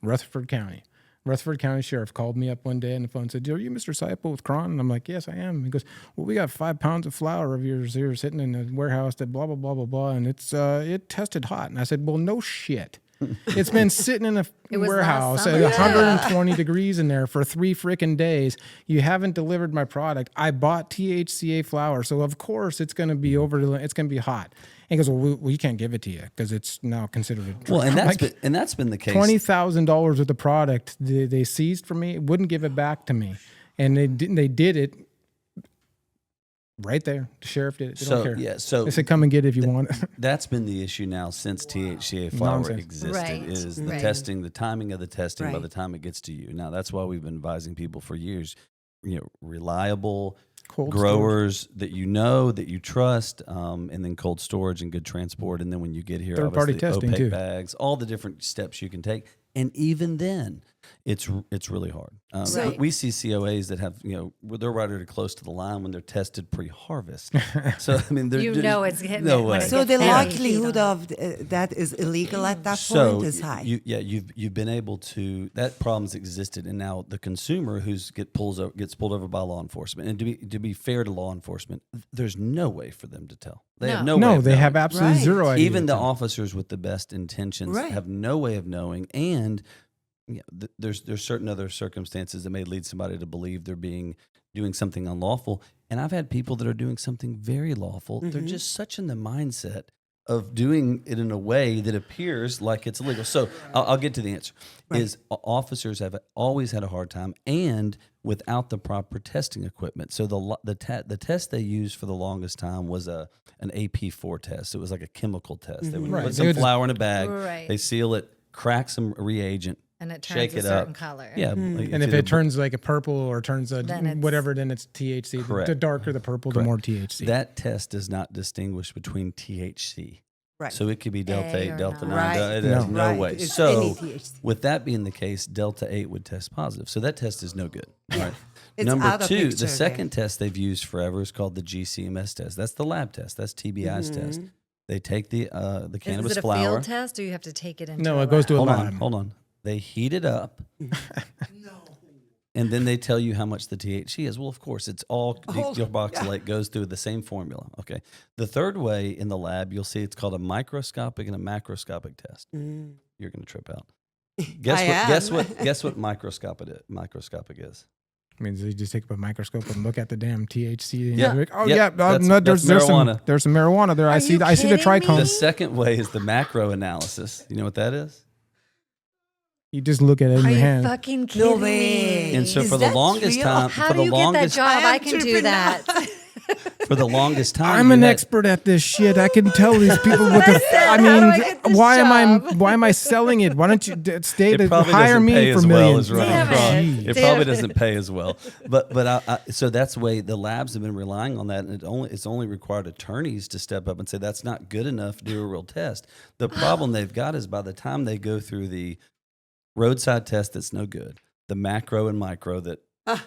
Rutherford County. Rutherford County Sheriff called me up one day on the phone and said, "Are you Mr. Seipel with Cron?" And I'm like, "Yes, I am." He goes, "Well, we got 5 pounds of flour of yours here sitting in the warehouse that blah, blah, blah, blah, blah, and it tested hot." And I said, "Well, no shit. It's been sitting in a It was last warehouse summer. at 120 degrees in there for 3 freaking days. You haven't delivered my product. I bought THCA flour, so of course it's going to be it's going to be hot." And he goes, "Well, you can't give it to you because it's now considered a drug." Well, and Like, that's been the case. $20,000 worth of product they seized from me, wouldn't give it back to me, and they did it right there. The sheriff did it. They don't care. Yeah, so They said, "Come and get it if you want it." that's been the issue now since THCA flower Nonsense. existed. Right, Is the right. testing, the timing of the testing by Right. the time it gets to you. Now that's why we've been advising people for years. Reliable Cold growers that that you trust, and then cold storage and good transport, and then when you get here, Third-party obviously, testing, opaque too. bags, all the different steps you can take, and even then, it's really hard. Right. We see COAs that have they're right or close to the line when they're tested pre-harvest. So I mean, You know it's hitting no it when way. it So gets the heavy. likelihood of that is illegal at that So point is high. you've been able to, that problem's existed, and now the consumer gets pulled over by law enforcement. And to be fair to law enforcement, there's no way for them to tell. They have no way. No, of they knowing. have absolutely Right. zero idea. Even the officers with the best intentions Right. have no way of knowing, and there's certain other circumstances that may lead somebody to believe they're doing something unlawful. And I've had people that are doing something very lawful. They're just such in the mindset of doing it in a way that appears like it's illegal. So I'll get to the answer. Is officers have always had a hard time, and without the proper testing equipment. So the test they used for the longest time was an AP4 test. It was like a chemical test. They would Right. put They some would just- flour in a bag. Right. They seal it, crack some reagent, And it turns shake a it certain up. color. Yeah, And if it turns like a purple or turns a Then it's- whatever, then it's THC. Correct. The darker the purple, the Correct. more THC. that test does not distinguish between THC. Right. So it could be Delta A 8, or Delta 9. not. Right. It has No. no Right. way. It's So any THC. with that being the case, Delta 8 would test positive. So that test is no good. All right. It's Number out of 2, picture the there. second test they've used forever is called the GCMS test. That's the lab test. That's TBI's test. They take the cannabis Is it a flower. field test, or you have to take it into No, a it goes to a Hold lab. on, hold on. They heat it up. And then they tell you how much the THC is. Well, of course, it's all decarboxylate goes through the same formula. Okay. The third way in the lab, you'll see it's called a microscopic and a macroscopic test. You're going to trip out. Guess what microscopic is? means you just take up a microscope and look at the damn THC. And Yeah. you're like, oh Yep. yeah, That's there's marijuana. There's some marijuana there. I see you the kidding me? trichome. The second way is the macro analysis. You know what that is? You just look at it in Are your you fucking fucking No kidding way. me? And so Is for the that longest real? time, How for do the you get that longest job? I am I can do tripping that. For the longest time, I'm you an had- expert at this shit. I can tell these people what what I the. said. I How do I mean, get this why job? am I selling it? Why don't you stay It to probably hire doesn't me pay for as well millions? as running Damn Kron. it. It Damn probably it. doesn't pay as well. But so that's the way the labs have been relying on that, and it's only required attorneys to step up and say that's not good enough to do a real test. The problem they've got is by the time they go through the roadside test that's no good, the macro and micro that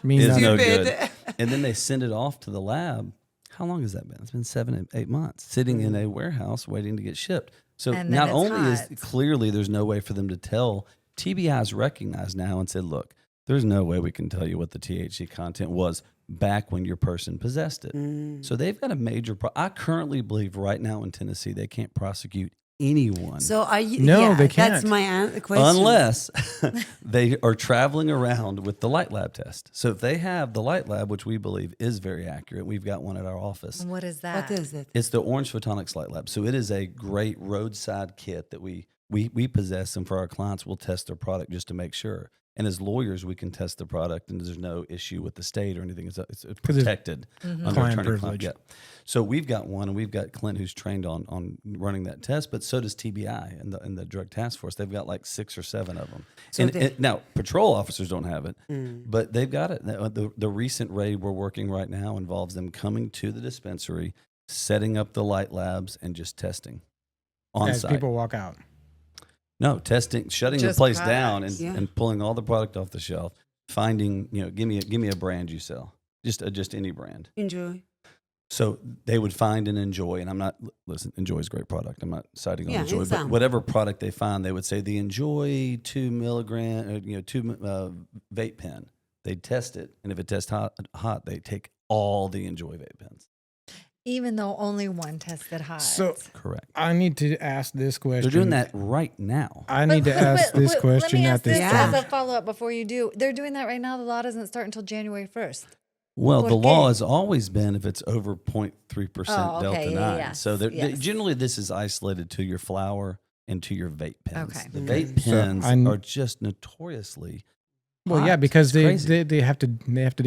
Mean is nothing. no Stupid. good, and then they send it off to the lab. How long has that been? It's been 7 8 months sitting in a warehouse waiting to get shipped. So And then not it's only is hot. clearly there's no way for them to tell, TBI's recognized now and said, look, there's no way we can tell you what the THC content was back when your person possessed it. So they've got a major I currently believe right now in Tennessee they can't prosecute anyone So are you? No, yeah, they That's can't. my question. unless they are traveling around with the light lab test. So if they have the light lab, which we believe is very accurate, we've got one at our office. What is that? What is it? It's the Orange Photonics Light Lab. So it is a great roadside kit that we possess, and for our clients, we'll test their product just to make sure. And as lawyers, we can test the product, and there's no issue with the state or anything. It's it's protected under Client attorney-client. privilege. Yeah. So we've got one, and we've got Clint who's trained on running that test, but so does TBI and the Drug Task Force. They've got like 6 or 7 of them. So And they- now, patrol officers don't have it, but they've got it. The recent raid we're working right now involves them coming to the dispensary, setting up the light labs, and just testing on As site. people walk out. No, testing, shutting Just the place products. down and, Yeah. and pulling all the product off the shelf, finding, give me a brand you sell, just any brand. Enjoy. So they would find and Enjoy, and I'm not, listen, Enjoy is a great product. I'm not citing on Yeah, Enjoy, but example. whatever product they find, they would say the Enjoy 2 milligram, 2 vape pen. They'd test it, and if it tests hot, they take all the Enjoy vape pens. Even though only one tested hot. So Correct. I need to ask this question. They're doing that right now. I need to ask this question Let me at ask this this time. as a follow up before you do. They're doing that right now. The law doesn't start until January 1st. Well, the ¿Por law qué? has always been if it's over 0.3% Oh, okay, Delta yeah, 9. yes, So yes. generally this is isolated to your flower and to your vape pens. Okay. The vape So pens I'm- are just notoriously Well, yeah, hot. because It's crazy. they have to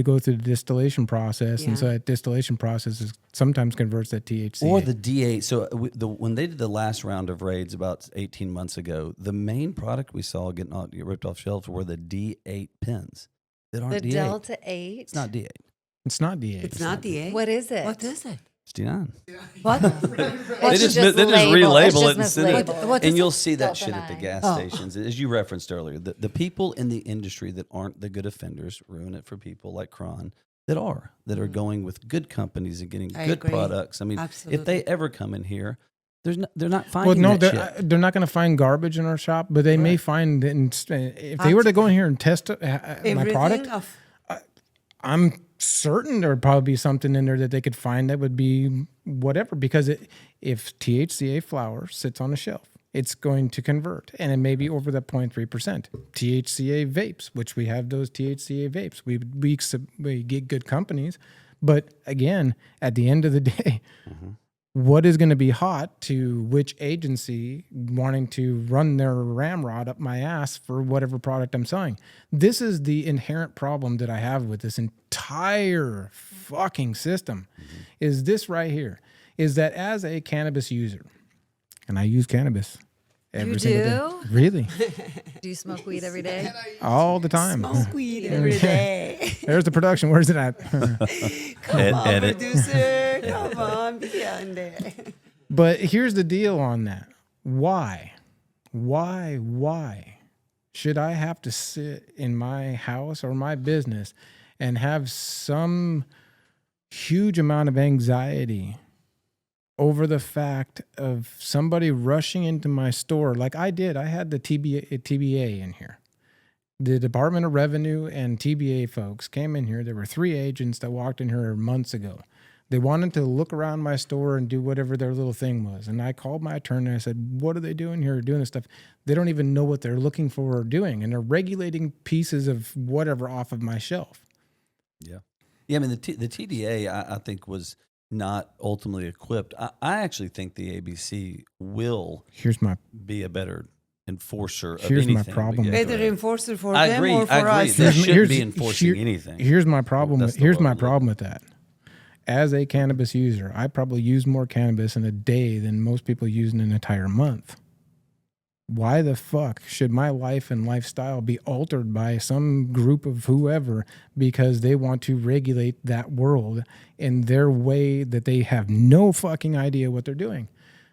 go through the distillation process, and so Yeah. that distillation process sometimes converts that THC. Or the D8. So when they did the last round of raids about 18 months ago, the main product we saw get ripped off shelves were the D8 pens that aren't The D8. Delta 8. It's not D8. It's not D8. It's not the A. What is it? What is it? It's D9. What? They It's just relabel it and It's send just it. mislabeled. What And is you'll it? see that Delta shit at the 9. gas Oh. stations, as you referenced earlier. The people in the industry that aren't the good offenders ruin it for people like Kron that are going with good companies and getting I good agree. products. I mean, Absolutely. if they ever come in here, they're not Well, finding no, that shit. they're not going to find garbage in our shop, but they may find if they were to go in here and test my Everything product. of I'm certain there would probably be something in there that they could find that would be whatever, because if THCA flower sits on a shelf, it's going to convert, and it may be over the 0.3%. THCA vapes, which we have those THCA vapes, we get good companies, but again, at the end of the day, what is going to be hot to which agency wanting to run their ramrod up my ass for whatever product I'm selling? This is the inherent problem that I have with this entire fucking system. Is this right here? Is that as a cannabis user, and I use cannabis every You single day. do? Really? Do you smoke weed every day? All the time. smoke weed every day. There's the production. Where's it at? Come on, Edit. producer. Come on, be on there. But here's the deal on that. Why should I have to sit in my house or my business and have some huge amount of anxiety over the fact of somebody rushing into my store like I did? I had the TBA in here. The Department of Revenue and TBA folks came in here. There were 3 agents that walked in here months ago. They wanted to look around my store and do whatever their little thing was. And I called my attorney and I said, what are they doing here, doing this stuff? They don't even know what they're looking for or doing. And they're regulating pieces of whatever off of my shelf. Yeah. I mean, the TDA, I think, was not ultimately equipped. I actually think the ABC will Here's my be a better enforcer of Here's my anything. but problem. yeah, go Better ahead. enforcer for I them agree. or for I agree. us. They Here's- shouldn't here's- be enforcing here- anything. Here's my problem. That's the Here's way my I look. problem with that. as a cannabis user, I probably use more cannabis in a day than most people use in an entire month. Why the fuck should my life and lifestyle be altered by some group of whoever because they want to regulate that world in their way that they have no fucking idea what they're doing?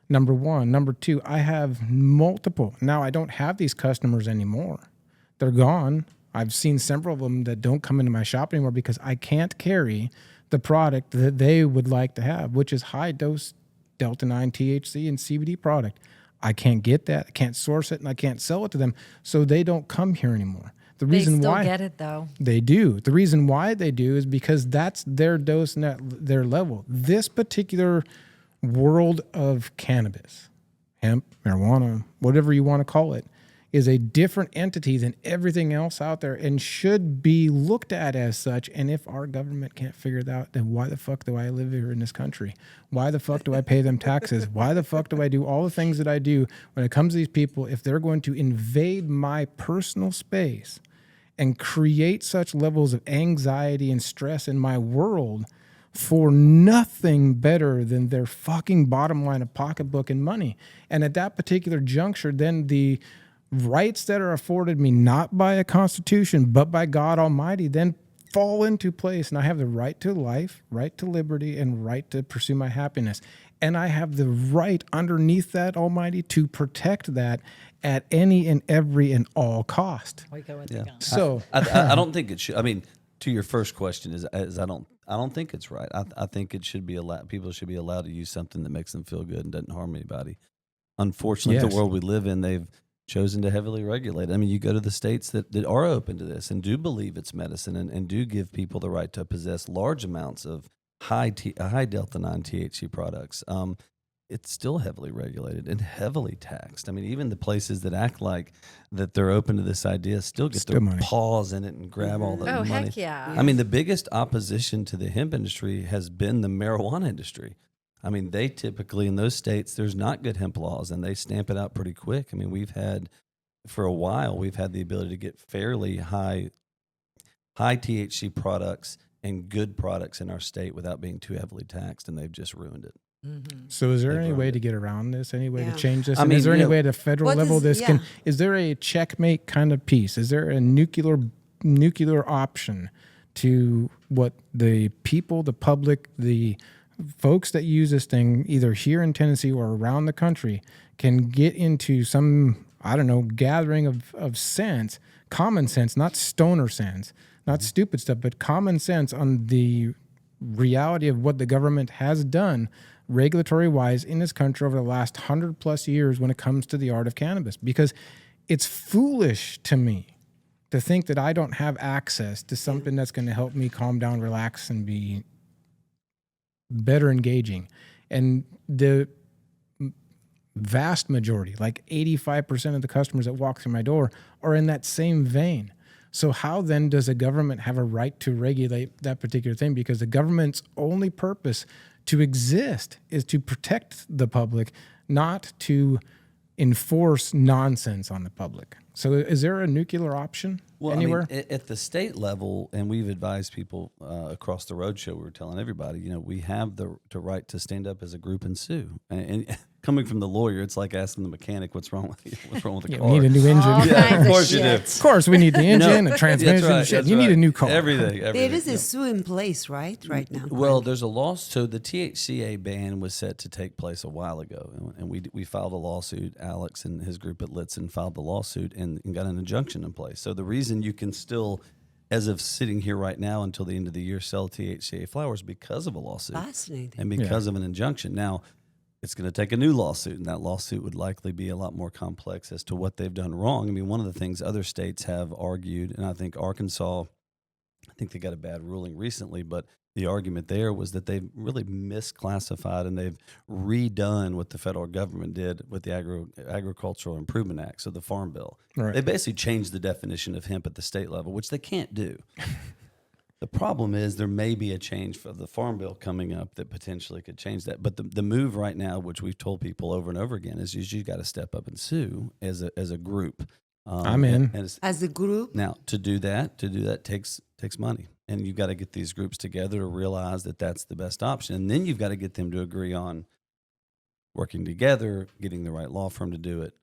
Number one. Number two, I have multiple. Now, I don't have these customers anymore. They're gone. I've seen several of them that don't come into my shop anymore because I can't carry the product that they would like to have, which is high dose Delta-9 THC and CBD product. I can't get that. I can't source it, and I can't sell it to them, so they don't come here anymore. The They reason still why get it though. they do. The reason why they do is because that's their dose and their level. This particular world of cannabis, hemp, marijuana, whatever you want to call it, is a different entity than everything else out there and should be looked at as such. And if our government can't figure it out, then why the fuck do I live here in this country? Why the fuck do I pay them taxes? Why the fuck do I do all the things that I do when it comes to these people if they're going to invade my personal space and create such levels of anxiety and stress in my world for nothing better than their fucking bottom line of pocketbook and money? And at that particular juncture, then the rights that are afforded me not by a constitution but by God Almighty then fall into place, and I have the right to life, right to liberty, and right to pursue my happiness. And I have the right underneath that Almighty to protect that at any and every and all cost. We go with the gun. So I don't think it should. I mean, to your first question is I don't think it's right. I think it should be allowed. People should be allowed to use something that makes them feel good and doesn't harm anybody. Unfortunately, Yes. the world we live in, they've chosen to heavily regulate. I mean, you go to the states that are open to this and do believe it's medicine and do give people the right to possess large amounts of high Delta-9 THC products. It's still heavily regulated and heavily taxed. I mean, even the places that act like that they're open to this idea still get their money. paws in it and grab all the Oh, money. heck yeah. I mean, the biggest opposition to the hemp industry has been the marijuana industry. I mean, they typically, in those states, there's not good hemp laws, and they stamp it out pretty quick. I mean, for a while, we've had the ability to get fairly high THC products and good products in our state without being too heavily taxed, and they've just ruined it. So is there They've any ruined way it. to get around this? Any way Yeah. to change this? I And mean, is there any you know, way at a federal what level is- is there a checkmate kind of piece? Is there a nuclear option to what the people, the public, the folks that use this thing either here in Tennessee or around the country can get into some, I don't know, gathering of sense, common sense, not stoner sense, not stupid stuff, but common sense on the reality of what the government has done regulatory wise in this country over the last 100+ years when it comes to the art of cannabis? Because it's foolish to me to think that I don't have access to something that's going to help me calm down, relax, and be better engaging. And the vast majority, like 85% of the customers that walk through my door, are in that same vein. So how then does a government have a right to regulate that particular thing? Because the government's only purpose to exist is to protect the public, not to enforce nonsense on the public. So is there a nuclear option anywhere? I mean, at the state level, and we've advised people across the roadshow, we were telling everybody, we have the right to stand up as a group and sue. And coming from the lawyer, it's like asking the mechanic what's wrong with the Yeah, car. we need a new engine. All Yeah, kinds of course you do. shit. Of course, we need the engine, a That's transmission, right, shit. that's You need a right. new car. Everything. There is a sue in place, right now. Well, there's a lawsuit. So the THCA ban was set to take place a while ago, and we filed a lawsuit. Alex and his group at Litson filed the lawsuit and got an injunction in place. So the reason you can still, as of sitting here right now until the end of the year, sell THCA flowers because of a lawsuit Fascinating. and because of an injunction. Now, it's going to take a new lawsuit, and that lawsuit would likely be a lot more complex as to what they've done wrong. I mean, one of the things other states have argued, and I think Arkansas, I think they got a bad ruling recently, but the argument there was that they've really misclassified and they've redone what the federal government did with the Agricultural Improvement Act, so the Farm Bill. Right. They basically changed the definition of hemp at the state level, which they can't do. The problem is there may be a change for the Farm Bill coming up that potentially could change that. But the move right now, which we've told people over and over again, is you got to step up and sue as a group. I'm in. And As a group, now to do that takes money. And you've got to get these groups together to realize that that's the best option. And then you've got to get them to agree on working together, getting the right law firm to do it.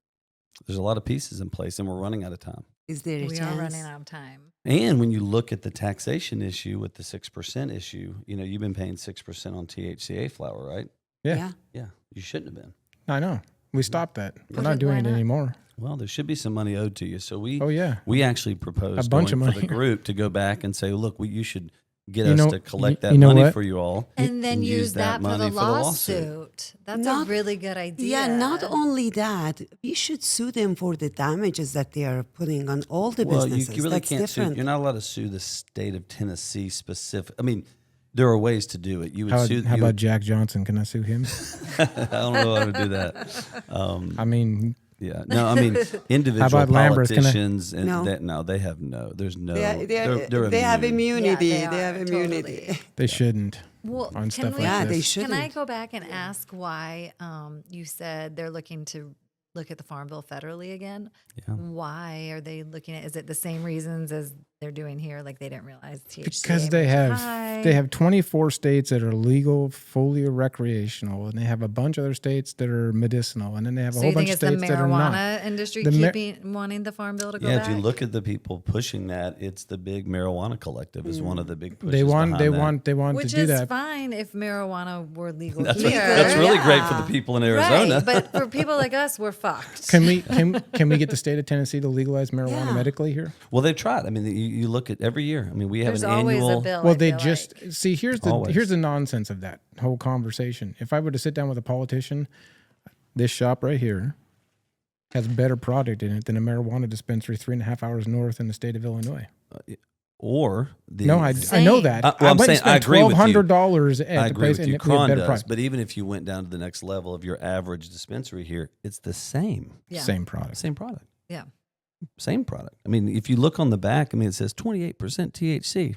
There's a lot of pieces in place, and we're running out of time. Is there a We chance? are running out of time. And when you look at the taxation issue with the 6% issue, you've been paying 6% on THCA flower, right? Yeah. Yeah, you shouldn't have been. I know. We stopped that. We're Okay, not doing why it not? anymore. Well, there should be some money owed to you. So Oh, yeah. we actually proposed A bunch of for the money. group to go back and say, look, you should get You us know- to collect you that know money what? for you all. And then use that for the money lawsuit. That's Not- a really good idea. Yeah, not only that, we should sue them for the damages that they are putting on all the Well, businesses. you really That's can't sue. different. You're not allowed to sue the state of Tennessee specific. I mean, there are ways to do it. You would How sue. about Jack Johnson? Can I sue him? I don't know how to do that. I mean, Yeah, no, I mean individual about Lambert? politicians and No. they have there's no. They have immune. immunity. Yeah, they they have are, immunity. totally. they shouldn't. Well, on stuff like Yeah, they this. should. Can I shouldn't. go back and ask why you said they're looking to look at the Farm Bill federally again? Yeah. Why are they looking at? Is it the same reasons as they're doing here? Like they didn't realize THC Because they have 24 states that are legal, fully recreational, and they have a bunch of other states that are medicinal, and then they have a So whole you think bunch of it's the states that are not. marijuana industry The wanting the Farm Bill to go Yeah, back? if you look at the people pushing that, it's the big marijuana collective is one of the big pushes. They want behind that. to Which do is that. fine if marijuana were legal That's, here. that's really great for Yeah. the people in Arizona. Right, but for people like us, we're fucked. Can we get the state of Tennessee to legalize marijuana Yeah. medically here? Well, they've tried. I mean, you look at every year. I mean, we have There's an always annual. a bill. Well, I they feel just like. see here's Always. the nonsense of that whole conversation. If I were to sit down with a politician, this shop right here has better product in it than a marijuana dispensary 3.5 hours north in the state of Illinois. Or the No, I know Same. that. Well, I'm went and saying I spent agree with you. $1,200 at I the agree place, with you. and we had Kron better does, product. but even if you went down to the next level of your average dispensary here, it's the same, Yeah. Same product. same product, Yeah. same product. I mean, if you look on the back, I mean, it says 28% THC,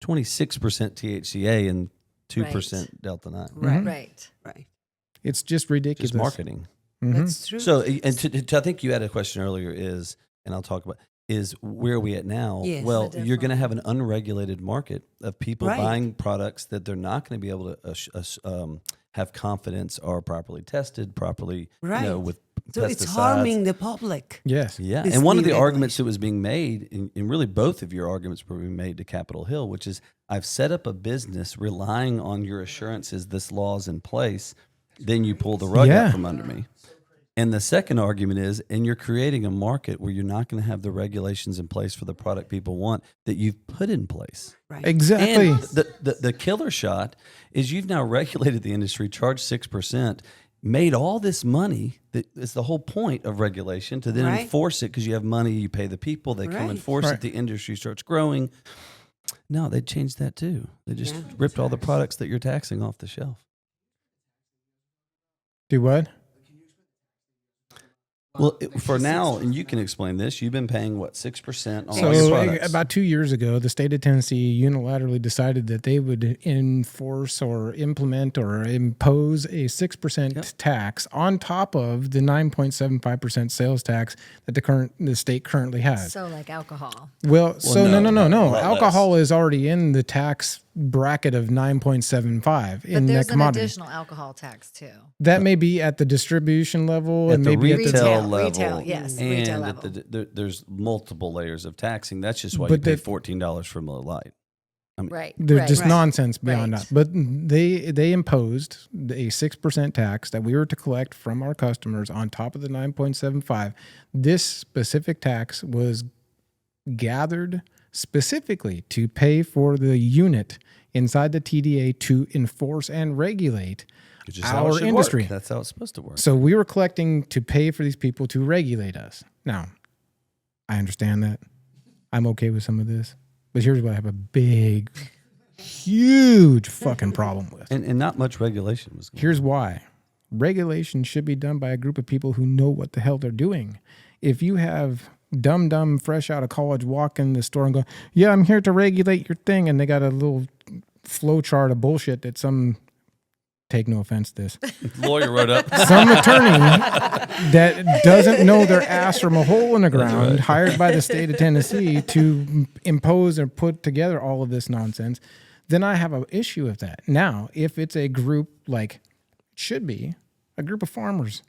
26% THCA, and 2% Delta 9. Right. Right. Right. It's just ridiculous. Just marketing. Mhm. That's true. So, and I think you had a question earlier and I'll talk about, is where are we at now? Yes. Well, The you're going to different- have an unregulated market of people Right. buying products that they're not going to be able to have confidence are properly tested, properly, Right. with So pesticides. it's harming the public. Yes. Yeah, this and one of the new arguments that was being made, and really both of your arguments were being made to Capitol Hill, which is I've set up a business relying on your assurances this law's in place, then you pull the rug Yeah. out from under me. And the second argument is, and you're creating a market where you're not going to have the regulations in place for the product people want that you've put in place. Right. Exactly. And the killer shot is you've now regulated the industry, charged 6%, made all this money. That is the whole point of regulation, to then Right. enforce it because you have money, you pay the people, they come Right. enforce Right. it, the industry starts growing. No, they changed that too. They just Yeah. ripped all the products that you're taxing off the shelf. Do what? Well, for now, and you can explain this, you've been paying, what, 6% on So all your products? about 2 years ago, the state of Tennessee unilaterally decided that they would enforce or implement or impose a 6% Yep. tax on top of the 9.75% sales tax that the state currently has. So like alcohol. Well, so no, no. a lot Alcohol is already in the tax bracket of 9.75 But in the there's an commodity. additional alcohol tax too. That may be at the distribution level At and the maybe at the retail Retail, level, retail, yes, and retail at level. there's multiple layers of taxing. That's just why But you pay the- $14 for Miller Lite. Right. There's right. just Right. nonsense beyond Right. that. But they imposed a 6% tax that we were to collect from our customers on top of the 9.75. This specific tax was gathered specifically to pay for the unit inside the TDA to enforce and regulate Which is how it our should industry. work. That's how it's supposed to work. So we were collecting to pay for these people to regulate us. Now, I understand that. I'm okay with some of this. But here's what I have a big, huge fucking problem with. And not much regulation was going Here's why. Regulation should be done by a group of people who know what the hell they're doing. If you have dumb, fresh out of college walk in the store and go, yeah, I'm here to regulate your thing, and they got a little flow chart of bullshit that some take no offense to this, Lawyer wrote up. some attorney that doesn't know their ass from a hole in the ground, hired by the state of Tennessee to impose and put together all of this nonsense, then I have an issue with that. Now, if it's a group like should be a group of farmers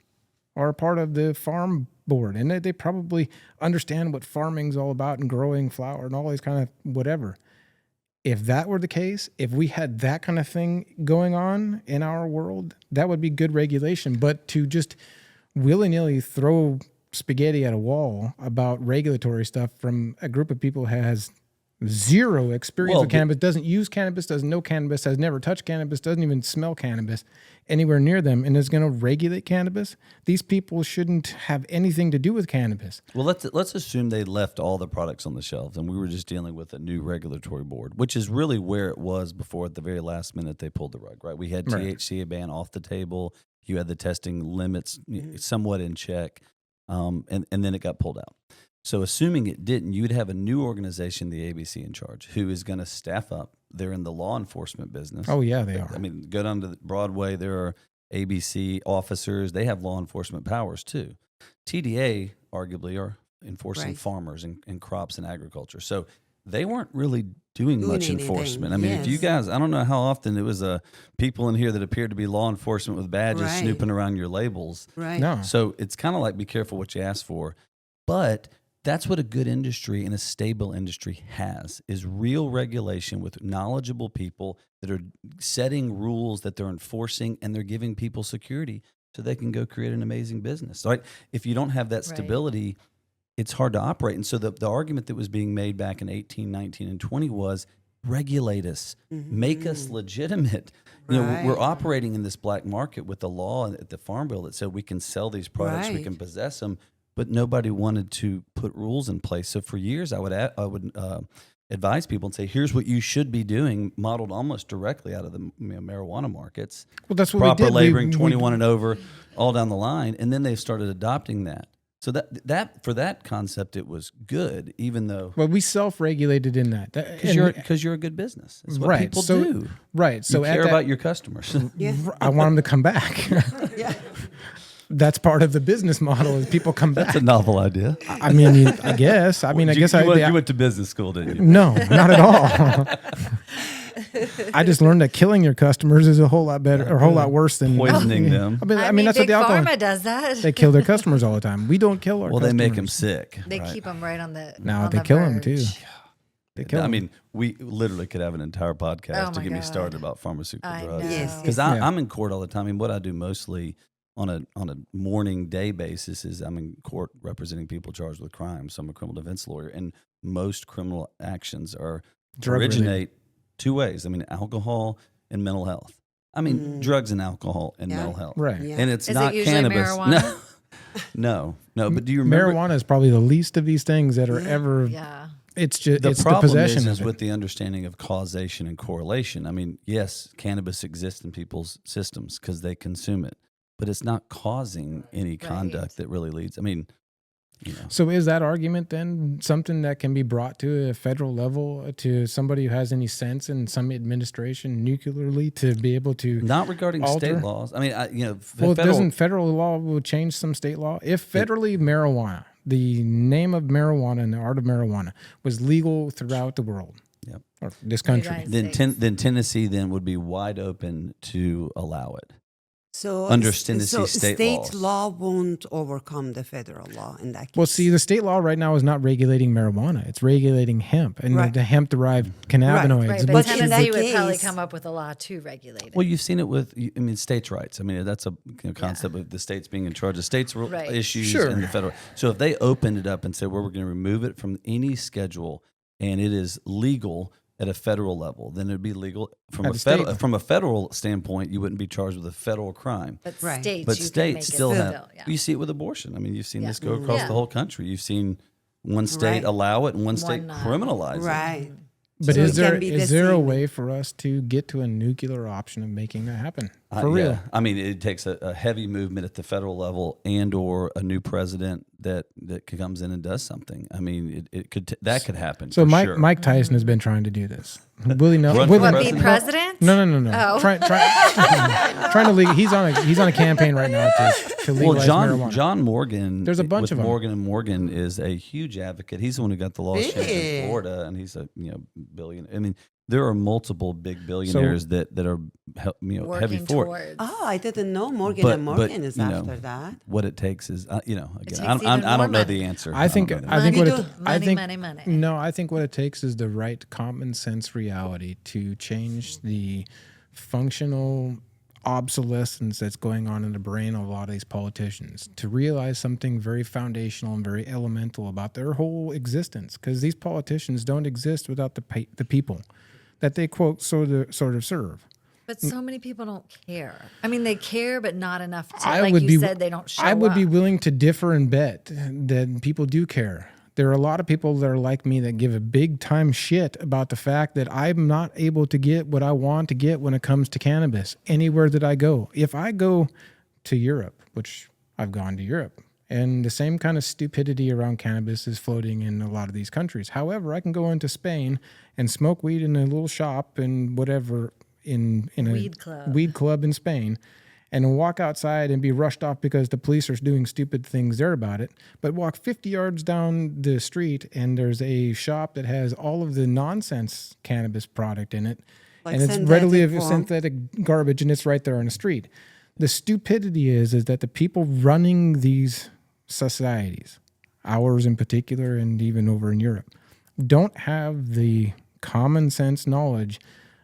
or a part of the farm board, and they probably understand what farming's all about and growing flour and all these kind of whatever. If that were the case, if we had that kind of thing going on in our world, that would be good regulation. But to just willy-nilly throw spaghetti at a wall about regulatory stuff from a group of people who has zero experience with cannabis, doesn't use cannabis, doesn't know cannabis, has never touched cannabis, doesn't even smell cannabis anywhere near them, and is going to regulate cannabis, these people shouldn't have anything to do with cannabis. Well, let's assume they left all the products on the shelves, and we were just dealing with a new regulatory board, which is really where it was before. At the very last minute, they pulled the rug. Right? We had THC ban off the table. You had the testing limits somewhat in check, and then it got pulled out. So assuming it didn't, you'd have a new organization, the ABC, in charge, who is going to staff up. They're in the law enforcement business. Oh, yeah, they are. I mean, go down to Broadway, there are ABC officers. They have law enforcement powers, too. TDA, arguably, are enforcing farmers and crops and agriculture. So they weren't really doing much enforcement. I mean, if you guys, I don't know how often it was people in here that appeared to be law enforcement with badges snooping around your labels. Right. No. So it's kind of like be careful what you ask for. But that's what a good industry and a stable industry has, is real regulation with knowledgeable people that are setting rules that they're enforcing, and they're giving people security so they can go create an amazing business. Right? If you don't have that stability, it's hard to operate. And so the argument that was being made back in 18, 19, and 20 was regulate us, make us legitimate. You know, we're operating in this black market with the law at the Farm Bill that said we can sell these products, we can possess them, but nobody wanted to put rules in place. So for years, I would advise people and say, here's what you should be doing, modeled almost directly out of the marijuana markets. Well, that's what proper we did. labeling, 21 and over, all down the line. And then they started adopting that. So that for that concept, it was good, even though. Well, we self-regulated in that. Because you're a good business. It's what people do. Right. So you care about your customers. I want them to come back. That's part of the business model is people come back. That's a novel idea. I mean, I guess. I mean, I guess you went to business school, didn't you? No, not at all. I just learned that killing your customers is a whole lot better, or a whole lot worse than poisoning them. I mean, that's what Big the alcohol. Pharma does that. They kill their customers all the time. We don't kill our. Well, customers. they make them sick. They keep them right on the. Now on they the kill them verge. too. They kill I 'em. mean, we literally could have an entire podcast Oh to my get me God. started about pharmaceutical I drugs. know. Yes, Because Yeah. I'm in court all the time. I mean, what I do mostly on a morning day basis is I'm in court representing people charged with crimes. So I'm a criminal defense lawyer, and most criminal actions are originate two ways. I mean, alcohol and mental health. I mean, drugs and alcohol and mental health. Right. Yeah. And it's Is not it usually cannabis. marijuana? No. But do you remember? Marijuana is probably the least of these things that are ever. Yeah. It's just The it's the problem possession is of it. with the understanding of causation and correlation. I mean, yes, cannabis exists in people's systems because they consume it, but it's not causing any conduct that really leads. I mean, you know. So is that argument then something that can be brought to a federal level to somebody who has any sense in some administration nuclearly to be able to Not regarding state alter? laws. I mean, Well, federal, doesn't federal law will change some state law? If federally marijuana, the name of marijuana and the art of marijuana was legal throughout the world, Yep. or this country, United then Tennessee then would be wide open to allow it. So Under Tennessee state laws. law won't overcome the federal law in that case. well, see, the state law right now is not regulating marijuana; it's regulating hemp and Right. the hemp-derived cannabinoids. Right, And but But in Tennessee that would probably case- come up with a law to regulate it. Well, you've seen it with, I mean, states' rights. I mean, that's a concept of the states being in charge of states' Right. issues Sure. and the federal. So if they opened it up and said, well, we're going to remove it from any schedule and it is legal at a federal level, then it'd be legal from At a the federal state. from a federal standpoint. You wouldn't be charged with a federal crime. But Right. states, But you states can make still it have. still, yeah. You see it with abortion. I mean, you've seen Yeah. this go across Yeah. the whole country. You've seen one state Right. allow it and one state One not. criminalize it. Right. But So is it can there be is the there a same. way for us to get to a nuclear option of making that happen for Yeah. real? I mean, it takes a heavy movement at the federal level and or a new president that comes in and does something. I mean, it could that could happen. So for Mike sure. Mike Tyson has been trying to do this. Willie Nelson. Run for What, be president? president? No. Oh. Try. he's on a campaign right now to legalize marijuana. John Morgan. There's a bunch with of 'em. Morgan and Morgan is a huge advocate. He's the one who got the law changed Really? in Florida, and he's a billion. I mean, there are multiple big billionaires that are heavy Working for it. towards. Oh, I didn't know Morgan But- and Morgan but, is you know, after that. What it takes is, again, takes I even more don't know money. the answer. I think don't know the I think Money, what it, I money, think money, money. no, I think what it takes is the right common sense reality to change the functional obsolescence that's going on in the brain of a lot of these politicians, to realize something very foundational and very elemental about their whole existence, because these politicians don't exist without the people that they quote sort of serve. But so many people don't care. I mean, they care, but not enough to, I like would you be- said, they don't show I would be up. willing to differ and bet that people do care. There are a lot of people that are like me that give a big time shit about the fact that I'm not able to get what I want to get when it comes to cannabis anywhere that I go. If I go to Europe, which I've gone to Europe, and the same kind of stupidity around cannabis is floating in a lot of these countries. However, I can go into Spain and smoke weed in a little shop and whatever in a weed club in Spain, and walk outside and be rushed off because the police are doing stupid things there about it, but walk 50 yards down the street and there's a shop that has all of the nonsense cannabis product in it, Like and it's synthetic readily form. synthetic garbage, and it's right there on the street. The stupidity is that the people running these societies, ours in particular, and even over in Europe, don't have the common sense knowledge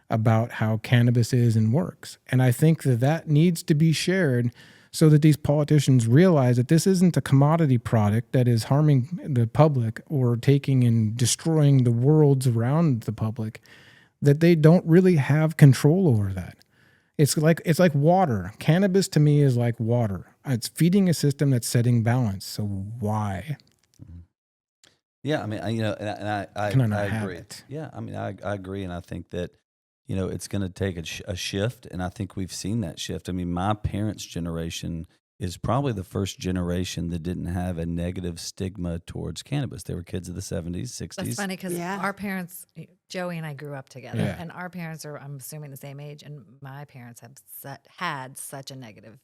about how cannabis is and works. And I think that needs to be shared so that these politicians realize that this isn't a commodity product that is harming the public or taking and destroying the worlds around the public, that they don't really have control over that. It's like water. Cannabis to me is like water. It's feeding a system that's setting balance. So why? Yeah, I mean, I Can I not have agree. it? Yeah, I mean, I agree, and I think that it's going to take a shift, and I think we've seen that shift. I mean, my parents' generation is probably the first generation that didn't have a negative stigma towards cannabis. They were kids of the 70s, 60s. That's funny because Yeah. our parents, Joey and I grew up together, Yeah. and our parents are, I'm assuming, the same age, and my parents have had such a negative.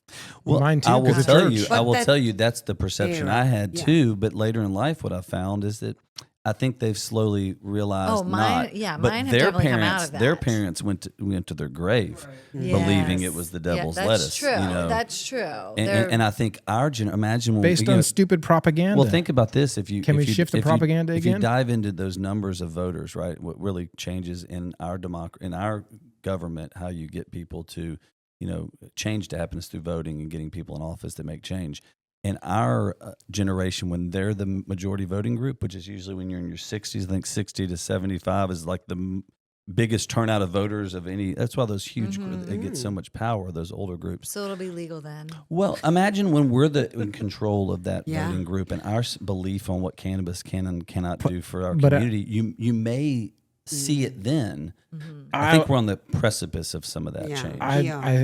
Well, Mine too, I will 'cause of tell church. you, But I will that tell you that's the perception era, I had yeah. too. But later in life, what I found is that I think they've slowly realized Oh, mine- not. yeah, but mine have their definitely come out parents, of their that. parents went to their grave believing it was the devil's that's lettuce. True. You know? That's true. and I think our imagine when Based you on know, stupid propaganda. well, think about this. If you Can we if you- shift the if you- propaganda if you again? dive into those numbers of voters, right? What really changes in our in our government, how you get people to, change to happens through voting and getting people in office that make change. In our generation, when they're the majority voting group, which is usually when you're in your 60s, I think 60 to 75 is like the biggest turnout of voters of any. That's why those huge they get so much power. Those older groups. So it'll be legal then. Well, imagine when we're in control of that Yeah. voting group and our belief on what cannabis can and cannot do for our but, community. You may see it then. I think we're on the precipice of some of that Yeah. change.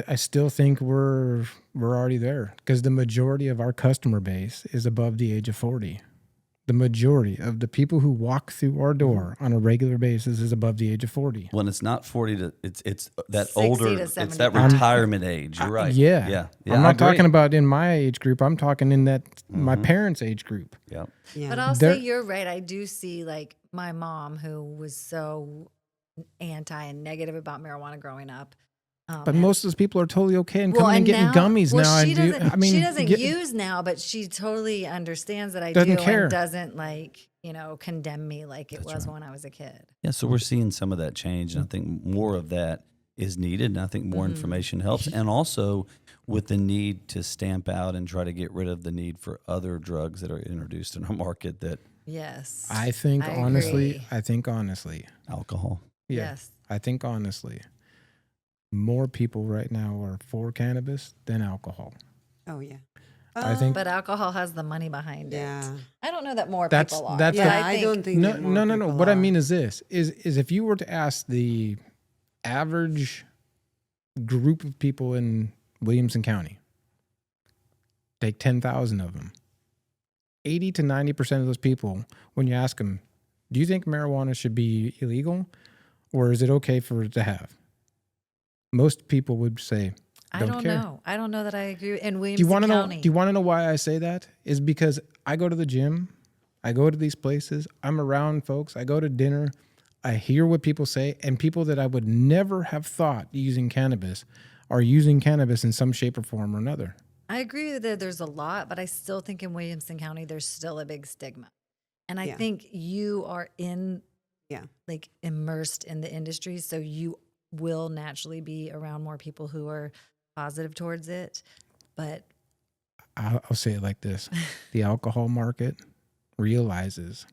I still think we're already there, because the majority of our customer base is above the age of 40. The majority of the people who walk through our door on a regular basis is above the age of 40. When it's not 40 to it's that 60 older to it's 75. that retirement age. You're right. Yeah. Yeah. I'm I not agree. talking about in my age group. I'm talking in that my parents' age group. Yeah. Yeah. But I'll There- say you're right. I do see like my mom, who was so anti and negative about marijuana growing up. But most of those people are totally okay and Well, coming and getting now, gummies well, now. She and do, doesn't, I mean, she doesn't get- use now, but she totally understands that I Doesn't do care. and doesn't condemn me like it was when I was a kid. Yeah, so we're seeing some of that change, and I think more of that is needed, and I think more information helps, and also with the need to stamp out and try to get rid of the need for other drugs that are introduced in our market, that Yes. I think I honestly, agree. alcohol. yeah, Yes. I think honestly, more people right now are for cannabis than alcohol. Oh yeah. I think But alcohol has the money behind Yeah. it. I don't know that more That's- people are. that's but the- Yeah, I think, don't think no, that more no, no, no. people What I are. mean is this: is if you were to ask the average group of people in Williamson County, take 10,000 of them, 80 to 90% of those people, when you ask them, do you think marijuana should be illegal or is it okay for it to have? Most people would say, I Don't don't care. know. I don't know that I agree. In Do you Williamson want to know? County, Do you want to know why I say that? Is because I go to the gym, I go to these places, I'm around folks, I go to dinner, I hear what people say, and people that I would never have thought using cannabis are using cannabis in some shape or form or another. I agree that there's a lot, but I still think in Williamson County there's still a big stigma. And I Yeah. think you are Yeah. like immersed in the industry, so you will naturally be around more people who are positive towards it. But I'll say it like this: the alcohol market realizes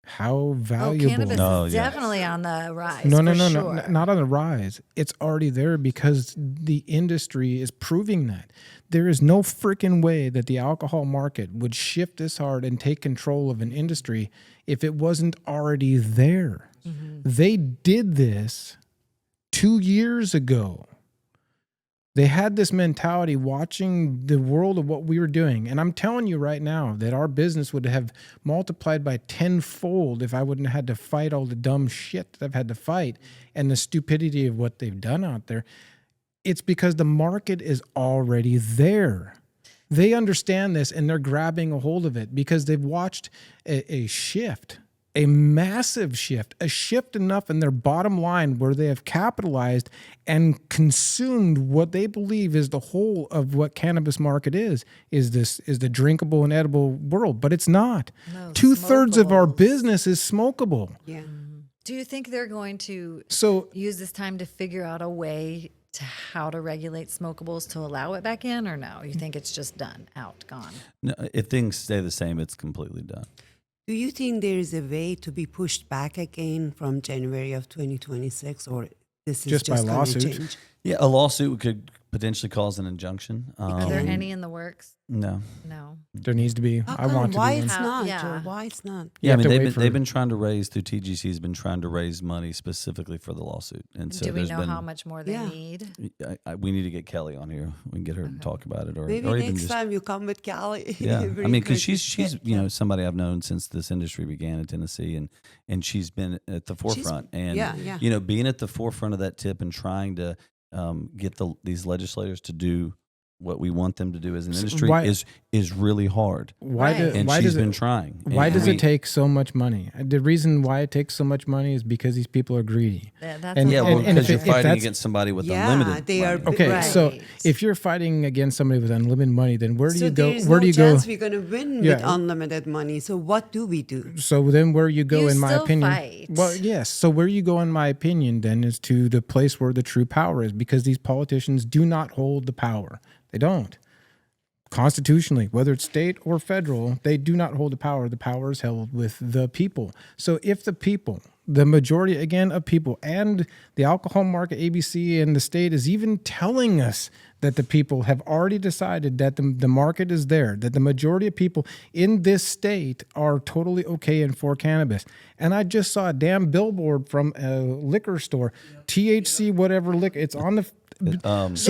how valuable. cannabis No, is yeah. definitely on the rise. No, for no, sure. not on the rise. It's already there because the industry is proving that. There is no freaking way that the alcohol market would shift this hard and take control of an industry if it wasn't already there. They did this 2 years ago. They had this mentality watching the world of what we were doing. And I'm telling you right now that our business would have multiplied by tenfold if I wouldn't have had to fight all the dumb shit that I've had to fight and the stupidity of what they've done out there. It's because the market is already there. They understand this and they're grabbing a hold of it because they've watched a shift, a massive shift, a shift enough in their bottom line where they have capitalized and consumed what they believe is the whole of what cannabis market is the drinkable and edible world, but it's not. No, 2/3 of our smokables. business is smokable. Yeah. Do you think they're going to So use this time to figure out a way to how to regulate smokables to allow it back in, or no? You think it's just done, out, gone? No, if things stay the same, it's completely done. Do you think there is a way to be pushed back again from January of 2026, or this is Just by just going to lawsuit? change? Yeah, a lawsuit could potentially cause an injunction. Are there any in the works? No. No. there needs to be. How I come? want to Why be one. it's not? Yeah. Or why it's not? You Yeah, I have mean to they've wait been, for- they've been trying to raise through TGC has been trying to raise money specifically for the lawsuit, and so Do we there's know been. how much more they Yeah. need? We need to get Kelly on here. We can get her to talk about it, or Maybe or even next just time you come with Callie. yeah. I Very mean, because quick. she's you know somebody I've known since this industry began in Tennessee, and she's been at the forefront, and yeah, yeah. you know being at the forefront of that tip and trying to get these legislators to do what we want them to do as an industry why- is really hard. Why, Right. And why she's does been it, trying. Why And does we- it take so much money? The reason why it takes so much money is because these people are greedy. That's And- Yeah, a well, whole and because if you're it- other- fighting that's- against somebody with Yeah, unlimited they are money. Okay, Right. so if you're fighting against somebody with unlimited money, then where do So you go? there's Where no do you go? chance we're going to win with Yeah. unlimited money. So what do we do? So then where you go, You in my still opinion. fight. Well, yes. So where you go, in my opinion, then is to the place where the true power is, because these politicians do not hold the power. They don't. Constitutionally, whether it's state or federal, they do not hold the power. The power is held with the people. So if the people, the majority again of people, and the alcohol market, ABC, and the state is even telling us that the people have already decided that the market is there, that the majority of people in this state are totally okay and for cannabis. And I just saw a damn billboard from a liquor store, THC, whatever liquor, it's on the. So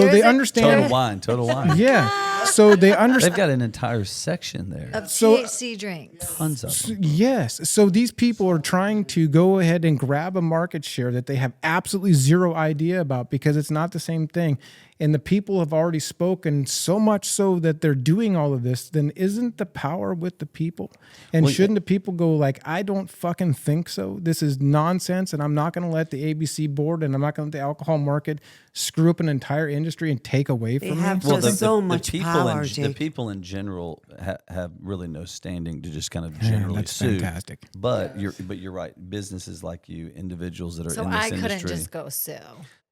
There's they a- understand. Total wine. Yeah. So they They've understand. got an entire section there. Of So- THC drinks. Tons of them. Yes. So these people are trying to go ahead and grab a market share that they have absolutely zero idea about, because it's not the same thing. And the people have already spoken, so much so that they're doing all of this. Then isn't the power with the people? And Well, shouldn't the people go like, I don't fucking think so. This is nonsense. And I'm not going to let the ABC board and I'm not going to let the alcohol market screw up an entire industry and take away They from have me. just so much power, the Jake. people in general have really no standing to just kind of generally that's sue. fantastic. But you're right. Businesses like you, individuals that are So in this I couldn't industry. just go sue.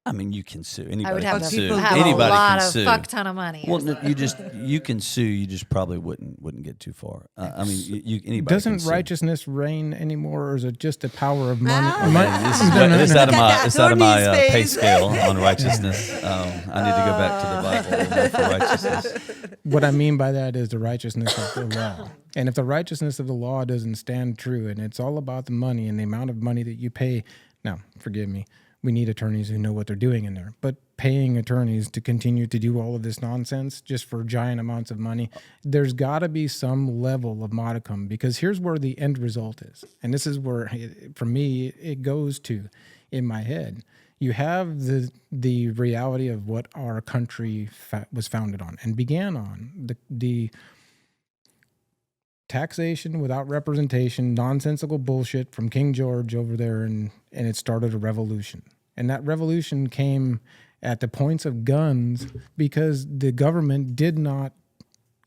I mean, you can sue. Anybody I would can have to sue. have Anybody a lot can of sue. fuck ton of money. or Well, no, something. you can sue. You just probably wouldn't get too far. I mean, anybody can Doesn't sue. righteousness reign anymore, or is it just the power of money? Ah. Money- This is No, no, it's no. out of Look my at it's that out of my Tony's pay face. scale on righteousness. I need to go back to the Bible and for righteousness. What I mean by that is the righteousness of the law. And if the righteousness of the law doesn't stand true, and it's all about the money and the amount of money that you pay. Now, forgive me, we need attorneys who know what they're doing in there. But paying attorneys to continue to do all of this nonsense just for giant amounts of money, there's got to be some level of modicum, because here's where the end result is. And this is where, for me, it goes to in my head. you have the reality of what our country was founded on and began on, the taxation without representation, nonsensical bullshit from King George over there, and it started a revolution. And that revolution came at the points of guns because the government did not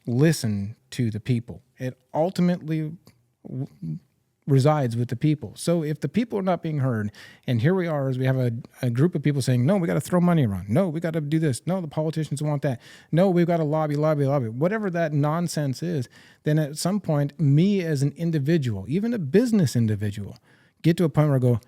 listen to the people. It ultimately resides with the people. So if the people are not being heard, and here we are, as we have a group of people saying, no, we got to throw money around. No, we got to do this. No, the politicians want that. No, we've got to lobby. Whatever that nonsense is, then at some point, me as an individual, even a business individual, get to a point where I go,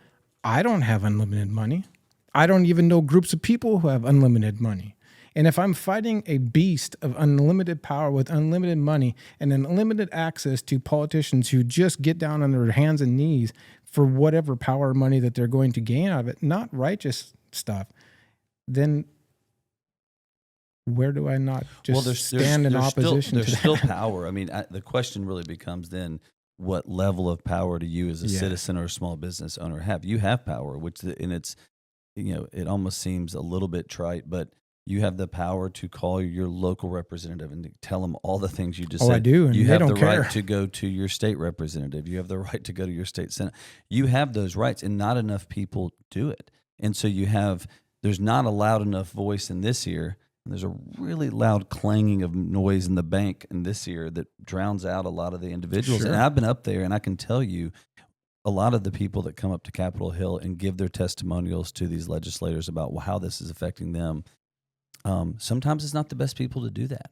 I don't have unlimited money. I don't even know groups of people who have unlimited money. And if I'm fighting a beast of unlimited power with unlimited money and unlimited access to politicians who just get down on their hands and knees for whatever power or money that they're going to gain out of it, not righteous stuff, then where do I not just stand in opposition to that? There's still power. I mean, the question really becomes then, what level of power do you as a citizen or a small business owner have? You have power, and it's, it almost seems a little bit trite, but you have the power to call your local representative and to tell them all the things you just said. I do, and you they have don't the care. right to go to your state representative. You have the right to go to your state senate. You have those rights, and not enough people do it. And so there's not a loud enough voice in this ear, and there's a really loud clanging of noise in the bank in this ear that drowns out a lot of the individuals. Sure. And I've been up there, and I can tell you, a lot of the people that come up to Capitol Hill and give their testimonials to these legislators about how this is affecting them, sometimes it's not the best people to do that,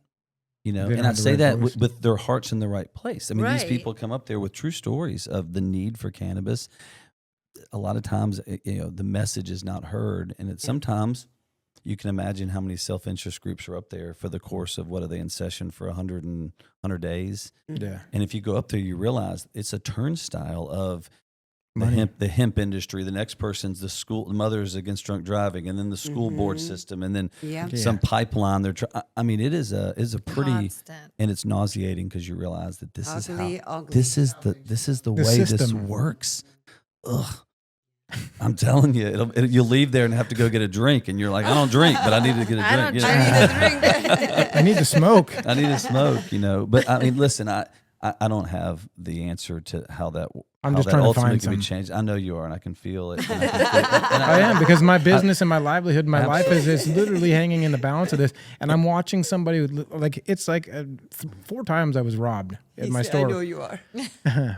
and I say that with their hearts in the right place. I mean, these people come up there with true stories of the need for cannabis. A lot of times, the message is not heard, and sometimes you can imagine how many self-interest groups are up there for the course of, what are they in session for 100 days? Yeah. And if you go up there, you realize it's a turnstile of the hemp industry. The next person's the mothers against drunk driving, and then the school board system, and then some pipeline. It is a pretty Constant. And it's nauseating because you realize that this is the way system. this works. Ugh. I'm telling you, you'll leave there and have to go get a drink, and you're like, I don't drink, but I need to get a drink. I need to smoke. I need to smoke, But I mean, listen, I don't have the answer to how that. I'm just trying to find can be some. changed. I know you are, and I can feel it. I am, because my business and my livelihood, my life is literally hanging in the balance of this. And I'm watching somebody it's like 4 times I was robbed at my store. I know you are.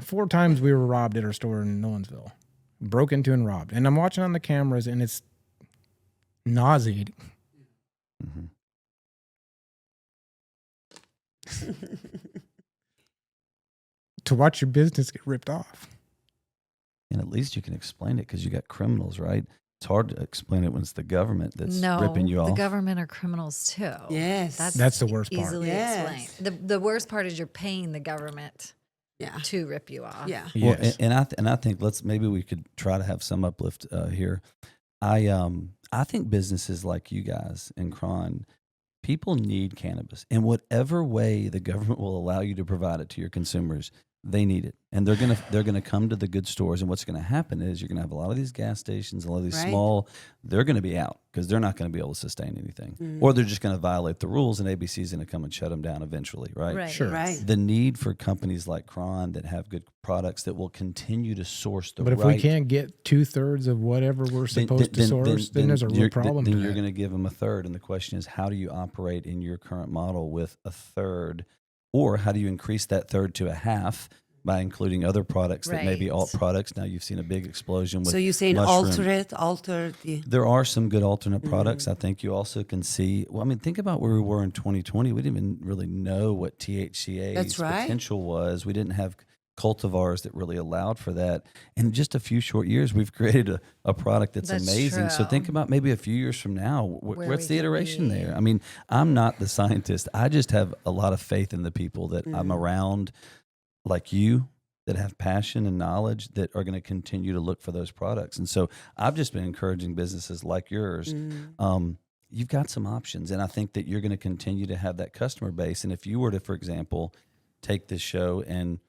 4 times we were robbed at our store in Nolensville, broke into and robbed. And I'm watching on the cameras, and it's nauseating. To watch your business get ripped off. And at least you can explain it because you got criminals, right? It's hard to explain it when it's the government that's ripping you off. The government are criminals too. Yes. That's the worst part. Easily explained. The worst part is you're paying the government to rip you off. Yeah. Well, Yes. and I think maybe we could try to have some uplift here. I think businesses like you guys and Kron, people need cannabis in whatever way the government will allow you to provide it to your consumers. They need it, and they're gonna come to the good stores. And what's gonna happen is you're gonna have a lot of these gas stations, a lot of these small. They're gonna be out because they're not gonna be able to sustain anything, or they're just gonna violate the rules, and ABC is gonna come and shut them down eventually, right? Sure. Right. The need for companies like Kron that have good products that will continue to source the But if we can't get 2/3 of whatever we're supposed to source, then there's a real problem. Then you're going to give them a third, and the question is, how do you operate in your current model with a third, or how do you increase that third to a half by including other products that may be alt products? Now you've seen a big explosion with. So you're saying alter the. There are some good alternate products. I think you also can see. Well, I mean, think about where we were in 2020. We didn't even really know what THCA's potential was. We didn't have cultivars that really allowed for that. In just a few short years, we've created a product that's amazing. True. So think about maybe a few years from now, what's the iteration be. there? I mean, I'm not the scientist. I just have a lot of faith in the people that I'm around, like you, that have passion and knowledge that are going to continue to look for those products. And so I've just been encouraging businesses like yours. You've got some options, and I think that you're going to continue to have that customer base. And if you were to, for example, take this show and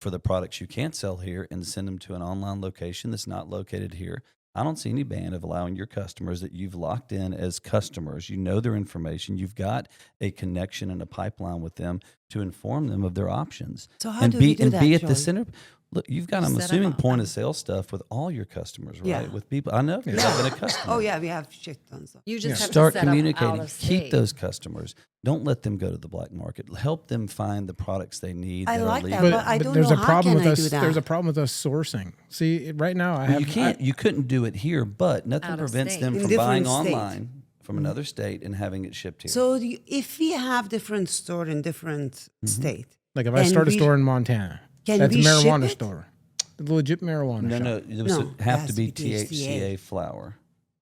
for the products you can't sell here and send them to an online location that's not located here, I don't see any ban of allowing your customers that you've locked in as customers. You know their information. You've got a connection and a pipeline with them to inform them of their options. So how and do be we do and that, be at the Joey? center. Look, you've got, I'm set 'em assuming, up. point of sale stuff with all your customers, right? Yeah. With people. I know, because I've been a customer. Oh yeah, we have shit tons of. You just have Start to set 'em out communicating. of Keep state. those customers. Don't let them go to the black market. Help them find the products they need. I that like are that, legal. but I don't there's know a how problem can with I us. do that? There's a problem with us sourcing. See, right now I have You can't. You couldn't do it here, but nothing Out of prevents state. them In from buying different state. online from another state and having it shipped here. So if we have different store in different state, like if I can start a we- store in Montana, can that's a we ship marijuana it? store, the legit marijuana no, shop. no, it was No, have it to has be to be THCA flower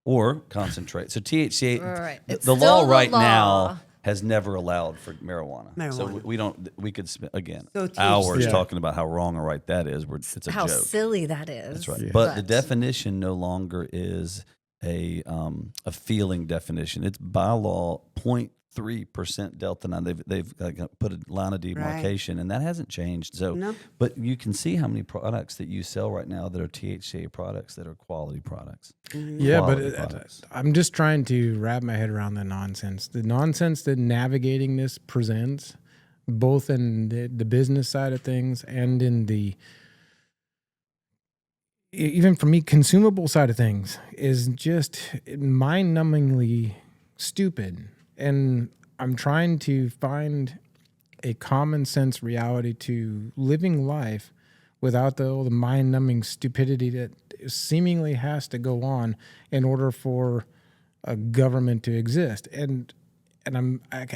or concentrate. So THCA, Right. the, It's the still law the right law. now has never allowed for marijuana. So Marijuana. we don't. We could spend again So THC. hours Yeah. talking about how wrong or right that is. It's a How joke. silly that is. That's right. Yeah. But the definition no longer is a feeling definition. It's by law 0.3% delta 9. They've put a line of demarcation, and that hasn't changed. So, No. but you can see how many products that you sell right now that are THCA products that are quality products. Yeah, but Quality products. I'm just trying to wrap my head around the nonsense. The nonsense that navigating this presents, both in the business side of things and in the, even for me, consumable side of things, is just mind-numbingly stupid. And I'm trying to find a common sense reality to living life without all the mind-numbing stupidity that seemingly has to go on in order for a government to exist. And I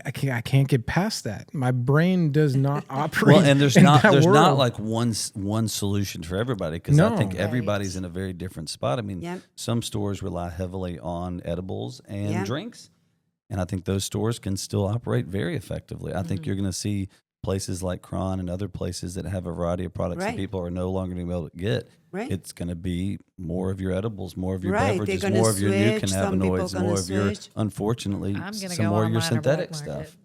can't get past that. My brain does not operate. Well, and there's in not that there's not world. like one solution for everybody, because I No. think Right. everybody's in a very different spot. I mean, Yep. some stores rely heavily on edibles and Yep. drinks, and I think those stores can still operate very effectively. I think you're going to see places like Kron and other places that have a variety of products that Right. people are no longer going to be able to get. Right. It's going to be more of your edibles, more of your Right, they're beverages, gonna more of your new switch. Some people cannabinoids, gonna more of your, switch. unfortunately, I'm gonna some go more of your online or black synthetic market. stuff.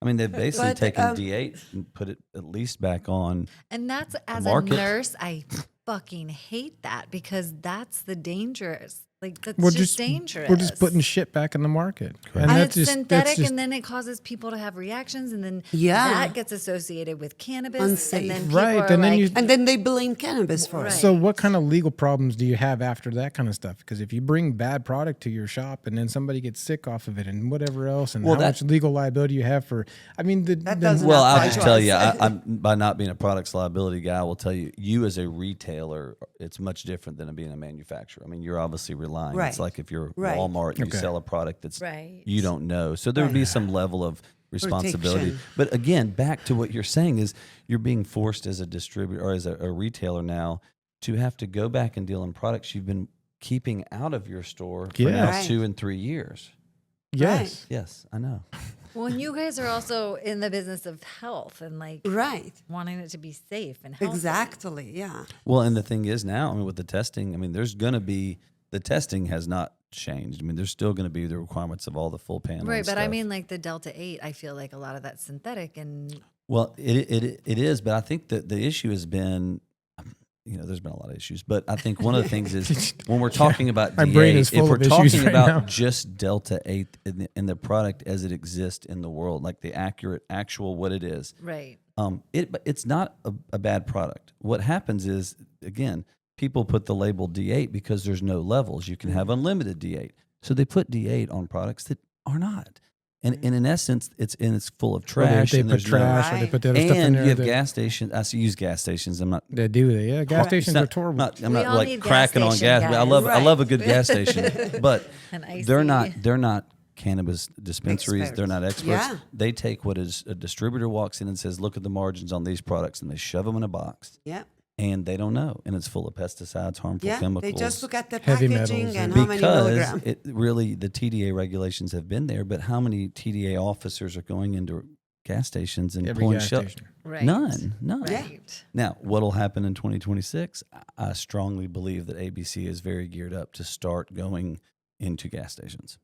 I mean, they've basically But, taken um, D8 and put it at least back on. And that's, as a market. nurse, I fucking hate that, because that's the dangerous. Like, that's We're just dangerous. We're just putting shit back in the market, and that's it's just synthetic, that's and then it causes people to have reactions, and then Yeah. that gets associated with cannabis, Unsafe. and then people Right, are and then like, you- and then they blame cannabis for Right. it. So what kind of legal problems do you have after that kind of stuff? Because if you bring bad product to your shop and then somebody gets sick off of it and whatever else, and Well, how that- much legal liability you have for, I mean, That doesn't Well, apply I'll just to tell us. you, I'm by not being a products liability guy, I will tell you, you as a retailer, it's much different than being a manufacturer. I mean, you're obviously relying. Right. It's like if you're Right. Walmart and you Okay. sell a product that's Right. you don't know, so there would be some level of responsibility. Protection. But again, back to what you're saying is you're being forced as a distributor or as a retailer now to have to go back and deal in products you've been keeping out of your store for Yeah. now Right. 2 and 3 years. yes, Yes, I know. well, and you guys are also in the business of health and like Right. wanting it to be safe and healthy. Exactly. Yeah. Well, and the thing is now, I mean, with the testing, I mean, there's going to be the testing has not changed. I mean, there's still going to be the requirements of all the full panel. Right, and but I stuff. mean, like the Delta 8, I feel like a lot of that's synthetic, and well, it is, but I think that the issue has been, there's been a lot of issues, but I think one of the things is when we're talking about My D8, brain is if full we're of issues talking right about now. just Delta 8 in the product as it exists in the world, like the actual what it is, right. but it's not a bad product. What happens is, again, people put the label D8 because there's no levels. You can have unlimited D8. So they put D8 on products that are not. And in essence, it's full of Or trash. they and put there's no- trash, or they Right. put the other stuff in and there. you have that, gas stations. I use gas stations. I'm not. They do that. Yeah, gas stations not, are horrible. I'm We not all like need gas cracking on station gas. I guys. love a good gas station, but And icy. they're not cannabis dispensaries. They're not experts. Yeah. They take what is a distributor walks in and says, "Look at the margins on these products," and they shove them in a box. Yeah. And they don't know, and it's full of pesticides, harmful Yeah. chemicals. They just look at the Heavy packaging metals and and- how many because milligrams. it really the TDA regulations have been there, but how many TDA officers are going into gas stations and Every pulling gas shell? station. Right. None. Right. Now, what'll happen in 2026? I strongly believe that ABC is very geared up to start going into gas stations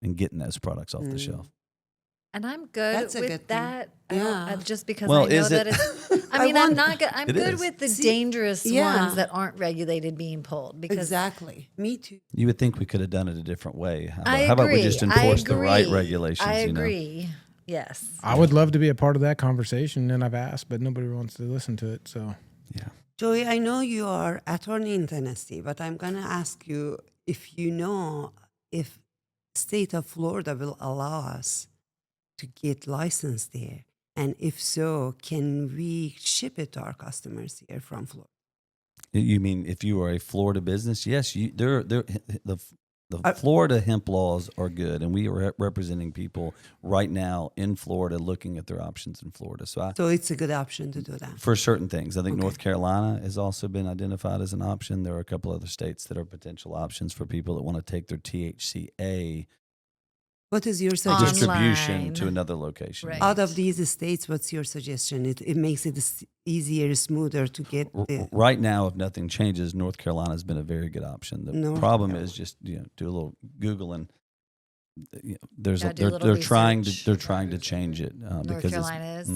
and getting those products off the shelf. And I'm good That's a with good thing. that. Yeah. Just because Well, I know is that it? it's. I mean, I'm not good. I'm It good is. with the See, dangerous yeah. ones that aren't regulated being pulled because Exactly. Me too. You would think we could have done it a different way. How I about, agree. how about we just enforce the right agree. regulations? I You know? agree. Yes. I would love to be a part of that conversation, and I've asked, but nobody wants to listen to it. So Yeah. Joey, I know you are attorney in Tennessee, but I'm going to ask you if you know if state of Florida will allow us to get licensed there. And if so, can we ship it to our customers here from Florida? You mean if you are a Florida business? Yes, the Florida hemp laws are good, and we are representing people right now in Florida looking at their options in Florida. So So it's a good option to do that. for certain things, I think Okay. North Carolina has also been identified as an option. There are a couple other states that are potential options for people that want to take their THCA What is your suggestion? distribution Online. to another location. Right. Out of these states, what's your suggestion? It makes it easier, smoother to get the. Right now, if nothing changes, North Carolina has been a very good option. The North problem Carolina. is just do a little Google and there's Gotta do a little they're trying research. to change it North because Carolina is.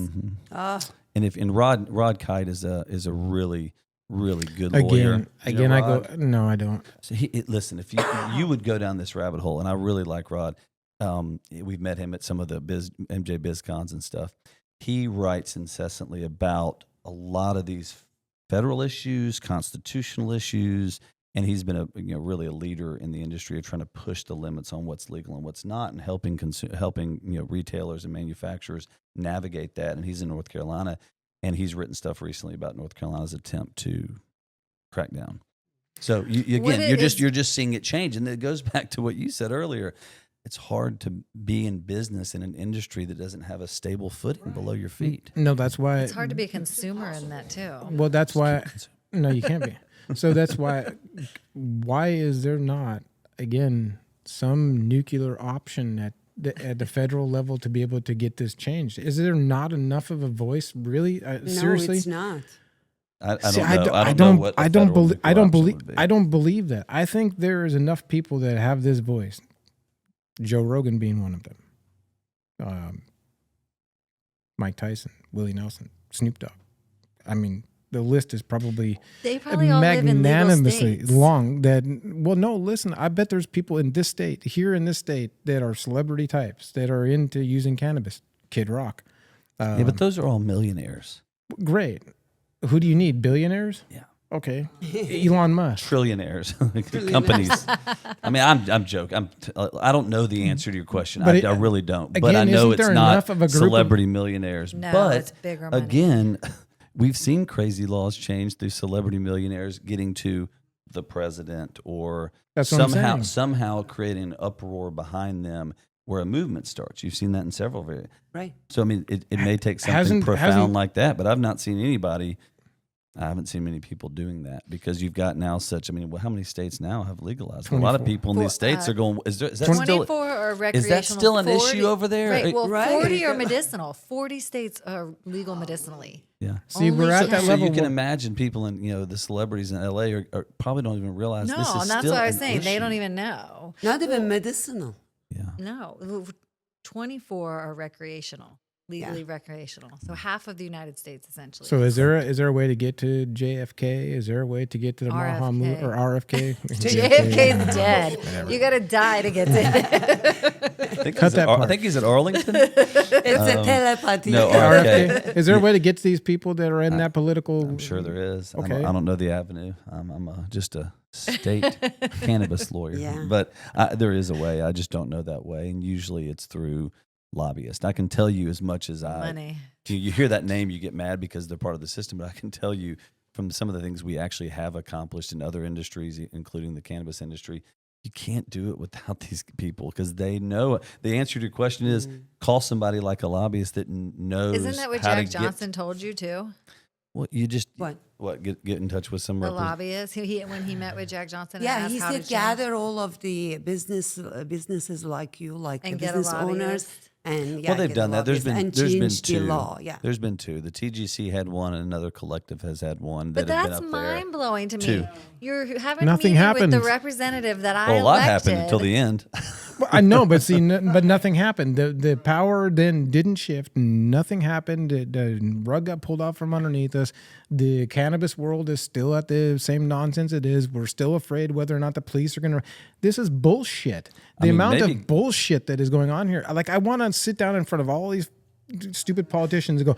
Ah, and if Rod Kite is a really good lawyer. again, You know I Rod? go. No, I don't. So listen, if you would go down this rabbit hole, and I really like Rod. We've met him at some of the MJ BizCons and stuff. He writes incessantly about a lot of these federal issues, constitutional issues, and he's been really a leader in the industry of trying to push the limits on what's legal and what's not, and helping retailers and manufacturers navigate that. And he's in North Carolina, and he's written stuff recently about North Carolina's attempt to crack down. So you're just seeing it change, and it goes back to what you said earlier. It's hard to be in business in an industry that doesn't have a stable footing below your feet. No, that's why. It's hard to be a consumer in that too. Well, that's why. No, you can't be. So that's why. Why is there not again some nuclear option at the federal level to be able to get this changed? Is there not enough of a voice? Really, no, seriously? it's not. I See, don't know. I don't know what the federal nuclear option would be. I don't believe that. I think there is enough people that have this voice. Joe Rogan being one of them. Mike Tyson, Willie Nelson, Snoop Dogg. I mean, the list is probably They probably all live in legal magnanimously states. long. No, listen, I bet there's people in this state, here in this state, that are celebrity types that are into using cannabis. Kid Rock. Yeah, but those are all millionaires. Great. Who do you need? Billionaires? Yeah. Okay. Elon Musk. Trillionaires, companies. I mean, I'm joking. I don't know the answer to your question. But I really don't. But again, I know isn't it's there not enough of a group of- celebrity millionaires. No, but it's bigger money. again, we've seen crazy laws change through celebrity millionaires getting to the president or That's what I'm saying. somehow creating an uproar behind them where a movement starts. You've seen that in several very. Right. So I mean, it may take something Hasn't- profound like that, but I've not seen anybody. I haven't seen many people doing that because you've got now such. I mean, how many states now have legalized? A lot of 24. people in these states are going. Is that still? 24 or recreational. Is that still an 40 issue over there? Right. Well, Right. 40 are medicinal. 40 states are legal medicinally. Yeah. See, Only we're at so- that So level. you can where- imagine people in the celebrities in LA are probably don't even realize No, this is and that's still what I was an saying. They issue. don't even know. Not even medicinal. Yeah. No. 24 are recreational, legally recreational. So half of the United States essentially. So is there a way to get to JFK? Is there a way to get to the RFK. Mahamud or RFK? JFK's dead. You got to die to get to I think, Cut he's that at, I part. think he's at Arlington. It's a telepathy. no, RFK. Is there a way to get to these people that are in that political? I'm sure there is. Okay. I don't know the avenue. I'm just a state cannabis lawyer. Yeah. But there is a way. I just don't know that way. And usually it's through lobbyists. I can tell you as much as money. You hear that name, you get mad because they're part of the system. But I can tell you from some of the things we actually have accomplished in other industries, including the cannabis industry, you can't do it without these people because they know. The answer to your question is call somebody like a lobbyist that knows. Isn't that what how Jack to Johnson told you too? Well, you just What? get in touch with some The lobbyist. When he met with Jack Johnson. And Yeah, asked he how to said change- gather all of the businesses like you, like And the get a business owners, lobbyist. and Well, they've done that. There's been changed two. the law. Yeah. There's been two. The TGC had one, and another collective has had one. But that have that's been up there. mind blowing to me. Two. You're having Nothing a meeting happened. with the representative that I Well, a lot happened elected. until the end. Well, I know, but see, but nothing happened. The power then didn't shift. Nothing happened. The rug got pulled out from underneath us. The cannabis world is still at the same nonsense it is. We're still afraid whether or not the police are going to. This is bullshit. The amount of bullshit that is going on here. Like, I want to sit down in front of all these stupid politicians and go,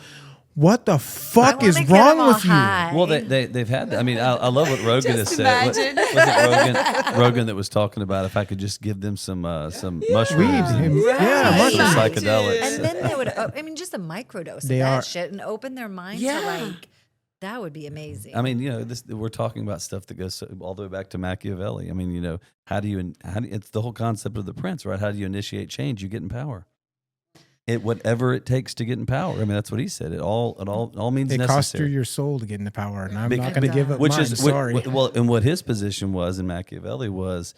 what the fuck is wrong with you? Well, they've had that. I mean, I love what Rogan has said. Was it Rogan that was talking about if I could just give them some mushrooms, and Yeah, some mushrooms. psychedelics. And then they would, I mean, just a microdose of that shit and open their mind to like, that would be amazing. I mean, we're talking about stuff that goes all the way back to Machiavelli. I mean, how do you it's the whole concept of the prince, right? How do you initiate change? You get in power. Whatever it takes to get in power. I mean, that's what he said. It all means It necessary. costs you your soul to get into power, and I'm not going to give up Which mine. is Sorry. well, and what his position was in Machiavelli's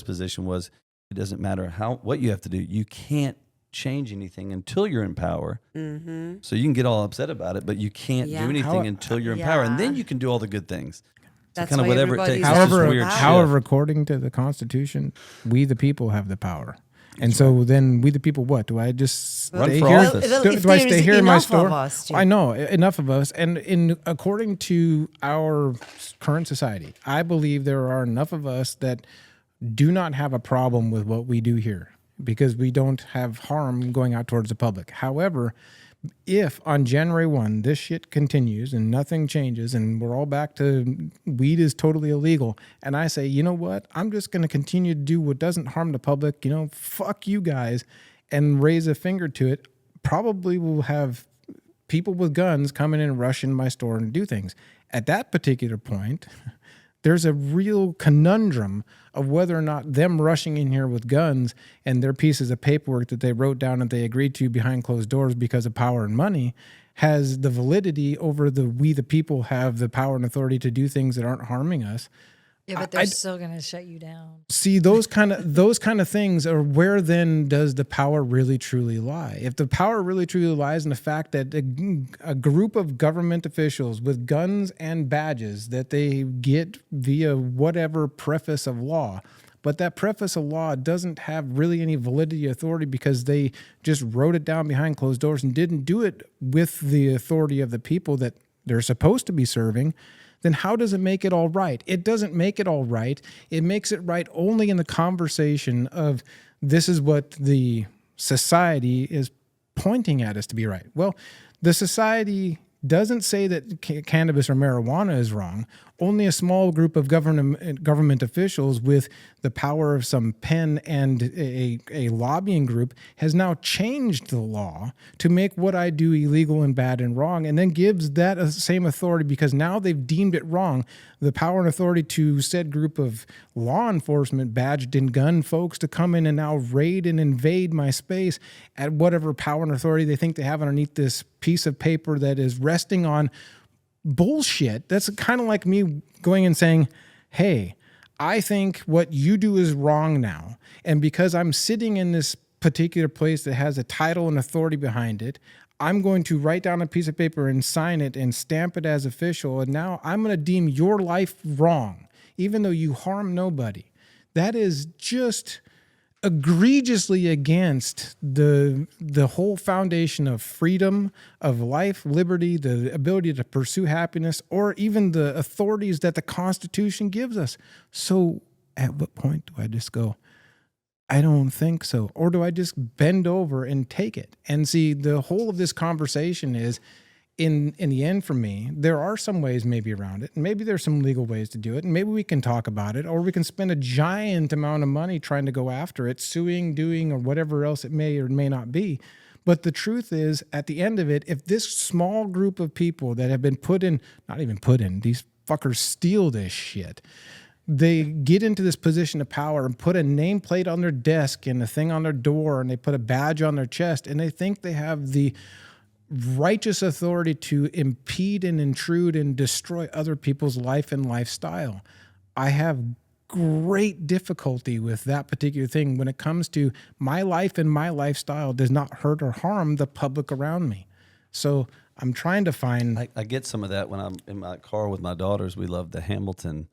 position was, it doesn't matter what you have to do. You can't change anything until you're in power. Mm-hmm. So you can get all upset about it, but you can't do anything until you're in power, and then you can do all the good things. So kind of whatever it takes. However, according to the Constitution, we the people have the power. And so then we the people, what? Do I just stay here? Do I stay here in my store? I know, enough of us. And according to our current society, I believe there are enough of us that do not have a problem with what we do here because we don't have harm going out towards the public. However, if on January 1, this shit continues and nothing changes and we're all back to weed is totally illegal, and I say, you know what, I'm just going to continue to do what doesn't harm the public, fuck you guys, and raise a finger to it, probably will have people with guns come in and rush in my store and do things. At that particular point, there's a real conundrum of whether or not them rushing in here with guns and their pieces of paperwork that they wrote down that they agreed to behind closed doors because of power and money has the validity over we the people have the power and authority to do things that aren't harming us. Yeah, but they're still going to shut you down. See, those kind of things are where then does the power really truly lie? If the power really truly lies in the fact that a group of government officials with guns and badges that they get via whatever preface of law, but that preface of law doesn't have really any validity or authority because they just wrote it down behind closed doors and didn't do it with the authority of the people that they're supposed to be serving, then how does it make it all right? It doesn't make it all right. It makes it right only in the conversation of this is what the society is pointing at us to be right. Well, the society doesn't say that cannabis or marijuana is wrong. Only a small group of government officials with the power of some pen and a lobbying group has now changed the law to make what I do illegal and bad and wrong, and then gives that same authority, because now they've deemed it wrong, the power and authority to said group of law enforcement badged and gun folks to come in and now raid and invade my space at whatever power and authority they think they have underneath this piece of paper that is resting on bullshit. That's kind of like me going and saying, hey, I think what you do is wrong now. And because I'm sitting in this particular place that has a title and authority behind it, I'm going to write down a piece of paper and sign it and stamp it as official. And now I'm going to deem your life wrong, even though you harm nobody. That is just egregiously against the whole foundation of freedom, of life, liberty, the ability to pursue happiness, or even the authorities that the Constitution gives us. So at what point do I just go, I don't think so? Or do I just bend over and take it? And see, the whole of this conversation is, in the end, for me, there are some ways maybe around it. And maybe there's some legal ways to do it. And maybe we can talk about it, or we can spend a giant amount of money trying to go after it, suing, doing, or whatever else it may or may not be. But the truth is, at the end of it, if this small group of people that have been these fuckers steal this shit, they get into this position of power and put a nameplate on their desk and a thing on their door, and they put a badge on their chest, and they think they have the righteous authority to impede and intrude and destroy other people's life and lifestyle. I have great difficulty with that particular thing when it comes to my life and my lifestyle does not hurt or harm the public around me. So I'm trying to find. I get some of that when I'm in my car with my daughters. We love the Hamilton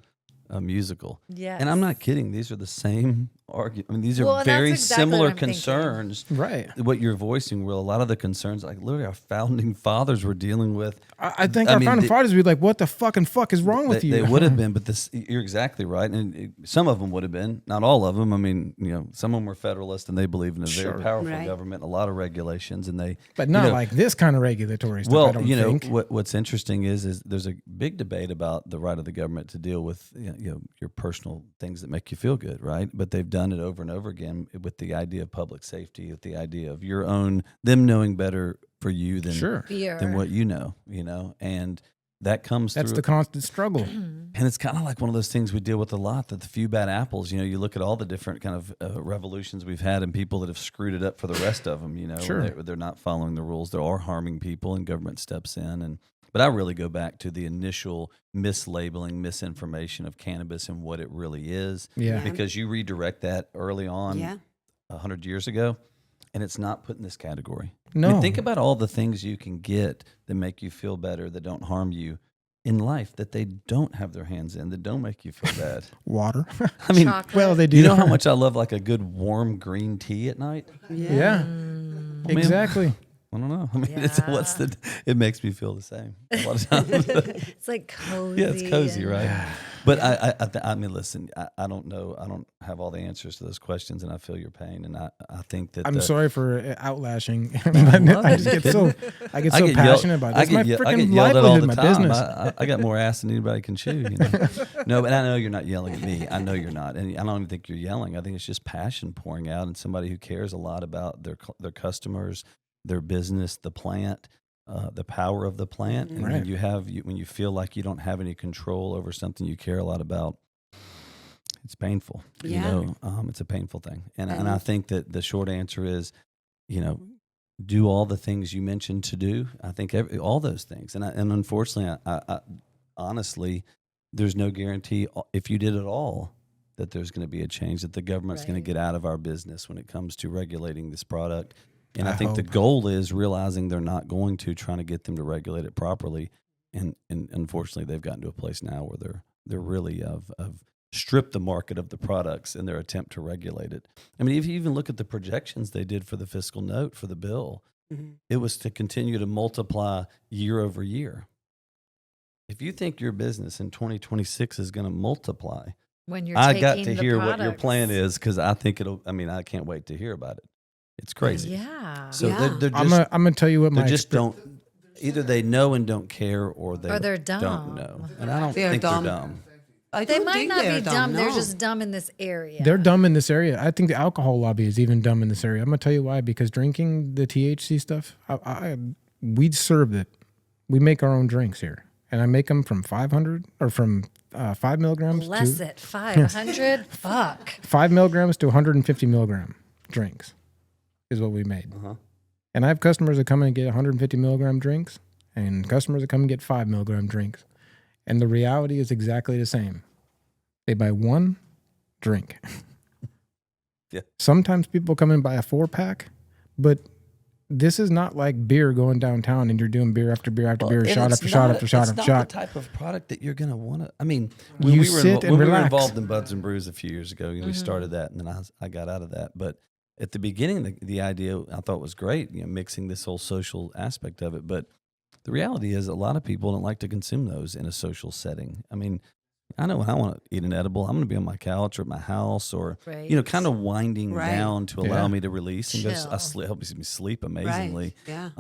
musical. Yes. And I'm not kidding. These are the same argument. I mean, these are Well, and very that's exactly similar what I'm thinking. concerns. Right. What you're voicing, Will, a lot of the concerns, like literally our founding fathers were dealing with. I think I our mean, founding they- fathers would be like, what the fucking fuck is wrong with you? They would have been, but you're exactly right. And some of them would have been, not all of them. I mean, some of them were Federalist and they believe in a Sure. very powerful Right. government, a lot of regulations, and they. But not like this kind of regulatory stuff, I Well, don't think. what's interesting is there's a big debate about the right of the government to deal with your personal things that make you feel good, right? But they've done it over and over again with the idea of public safety, with the idea of them knowing better for you than Sure. Fear. than what you know, and that comes That's through. the constant struggle. And it's kind of like one of those things we deal with a lot, that the few bad apples, you look at all the different kind of revolutions we've had and people that have screwed it up for the rest of them, Sure. they're not following the rules. They are harming people and government steps in. But I really go back to the initial mislabeling, misinformation of cannabis and what it really is. Yeah. Because you redirect that early on Yeah. 100 years ago, and it's not put in this category. No. I mean, think about all the things you can get that make you feel better, that don't harm you in life, that they don't have their hands in, that don't make you feel bad. Water. I mean, Chocolate. Well, they do. you know how much I love like a good warm green tea at night? Yeah. mean, Exactly. I don't know. I mean, Yeah. it makes me feel the same a lot of times. It's like cozy. Yeah, it's cozy, and- right? But I mean, listen, I don't know. I don't have all the answers to those questions, and I feel your pain. And I think that I'm sorry for outlashing. love I it. just get so yelled- passionate about it. It's my I get freaking yelled at all livelihood, the my time. business. I got more ass than anybody can chew. No, but I know you're not yelling at me. I know you're not, and I don't even think you're yelling. I think it's just passion pouring out, and somebody who cares a lot about their customers, their business, the plant, the power of the plant. And Right. when you feel like you don't have any control over something you care a lot about, it's painful. Yeah. It's a painful thing. And I think that the short answer is, do all the things you mentioned to do. I think all those things. And unfortunately, I honestly, there's no guarantee if you did it all that there's going to be a change, that the government's going to Right. get out of our business when it comes to regulating this product. And I I think the hope. goal is realizing they're not going to, trying to get them to regulate it properly. And unfortunately, they've gotten to a place now where they're really have stripped the market of the products in their attempt to regulate it. I mean, if you even look at the projections they did for the fiscal note for the bill, it was to continue to multiply year over year. If you think your business in 2026 is going to multiply, When you're I got to taking the hear what your products. plan is, because I think I can't wait to hear about it. It's crazy. Yeah. So Yeah. they're I'm just, gonna tell you what they my just don't, either they know and don't care, or Or they're don't dumb. know. And I don't They're think dumb. they're dumb. I They don't might think not they're be dumb. They're no. just dumb in this area. They're dumb in this area. I think the alcohol lobby is even dumb in this area. I'm gonna tell you why. Because drinking the THC stuff, we serve it. We make our own drinks here, and I make them from 500 or from 5 milligrams Bless to it. 500? Fuck. 5 milligrams to 150 milligram drinks is what we made. And I have customers that come and get 150 milligram drinks, and customers that come and get 5 milligram drinks. And the reality is exactly the same. They buy one drink. Yeah. Sometimes people come and buy a 4-pack, but this is not like beer going downtown and you're doing beer after beer after beer, And shot it's after shot not- after shot it's after not shot. the type of product that you're going to want to. I mean, You when we sit and when we were relax. involved in Buds and Brews a few years ago, we started that, and then I got out of that. But at the beginning, the idea I thought was great, mixing this whole social aspect of it. But the reality is, a lot of people don't like to consume those in a social setting. I mean, I know when I want to eat an edible, I'm going to be on my couch or at my house, or Right. kind of winding Right. down to allow Yeah. me to release and Chill. helps me sleep amazingly. Yeah.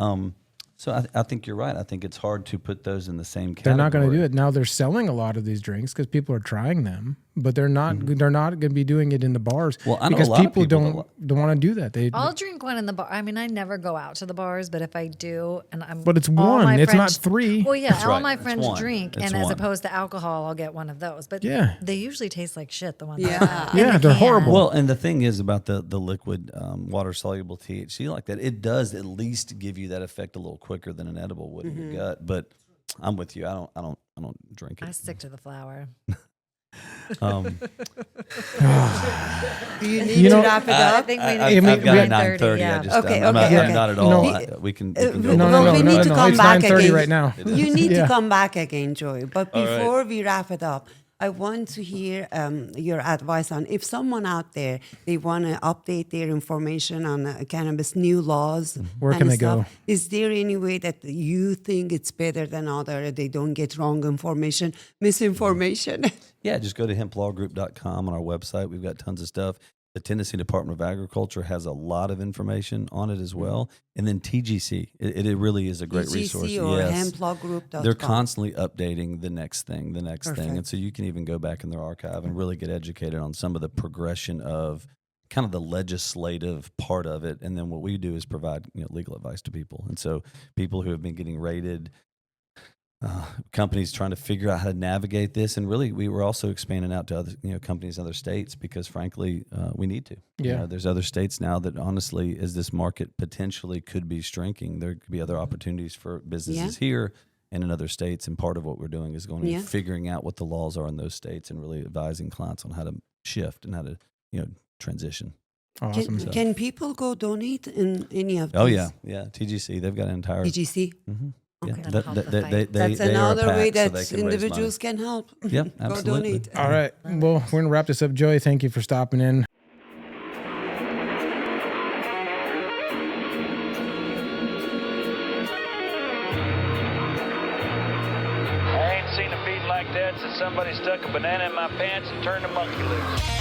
So I think you're right. I think it's hard to put those in the same category. They're not going to do it. Now they're selling a lot of these drinks because people are trying them, but they're not going to be doing it in the bars Well, I know a because lot of people people don't want to do that. I'll drink one in the bar. I mean, I never go out to the bars, but if I do, and I'm But it's all one. my It's not friends- 3. Well, yeah, That's all right. my It's friends one. drink, It's and as one. opposed to alcohol, I'll get one of those. But Yeah. they usually taste like shit. The ones, Yeah. that Yeah, in the they're can. horrible. Well, and the thing is about the liquid water soluble THC like that, it does at least give you that effect a little quicker than an edible would in your gut. But I'm with you. I don't drink it. I stick to the flower. Do you need You know, to wrap it I up? think we I've need got a 9:30. 9:30. Yeah. I just, Okay, I'm okay, not, okay. not at No. all. We can go. Well, we need to come it's back 9:30 again. right now. You need Yeah. to come back again, Joey. But All right. before we wrap it up, I want to hear your advice on if someone out there, they want to update their information on cannabis new laws. Where and can they stuff. go? Is there any way that you think it's better than other? They don't get wrong information, misinformation. Yeah, just go to hemplawgroup.com on our website. We've got tons of stuff. The Tennessee Department of Agriculture has a lot of information on it as well. And then TGC, it really is a great resource. TGC or Yes. hemplawgroup.com. They're constantly updating the next thing. Perfect. And so you can even go back in their archive and really get educated on some of the progression of kind of the legislative part of it. And then what we do is provide legal advice to people. And so people who have been getting raided, companies trying to figure out how to navigate this, and really we were also expanding out to other companies in other states because frankly we need to. Yeah. There's other states now that honestly, as this market potentially could be shrinking, there could be other opportunities for businesses here and in other states. And part of what we're doing is going and figuring out what the laws are in those states and really advising clients on how to shift and how to transition. Awesome. Can people go donate in any of these? Oh yeah, TGC, they've got an entire TGC? Mhm. Okay. Yeah, That'll help the fight. That's they are a another way pack, so that they can raise money. individuals can help. Yep, Go absolutely. donate. All right. Well, we're going to wrap this up. Joey, thank you for stopping in. I ain't seen a feed like that since somebody stuck a banana in my pants and turned a monkey loose.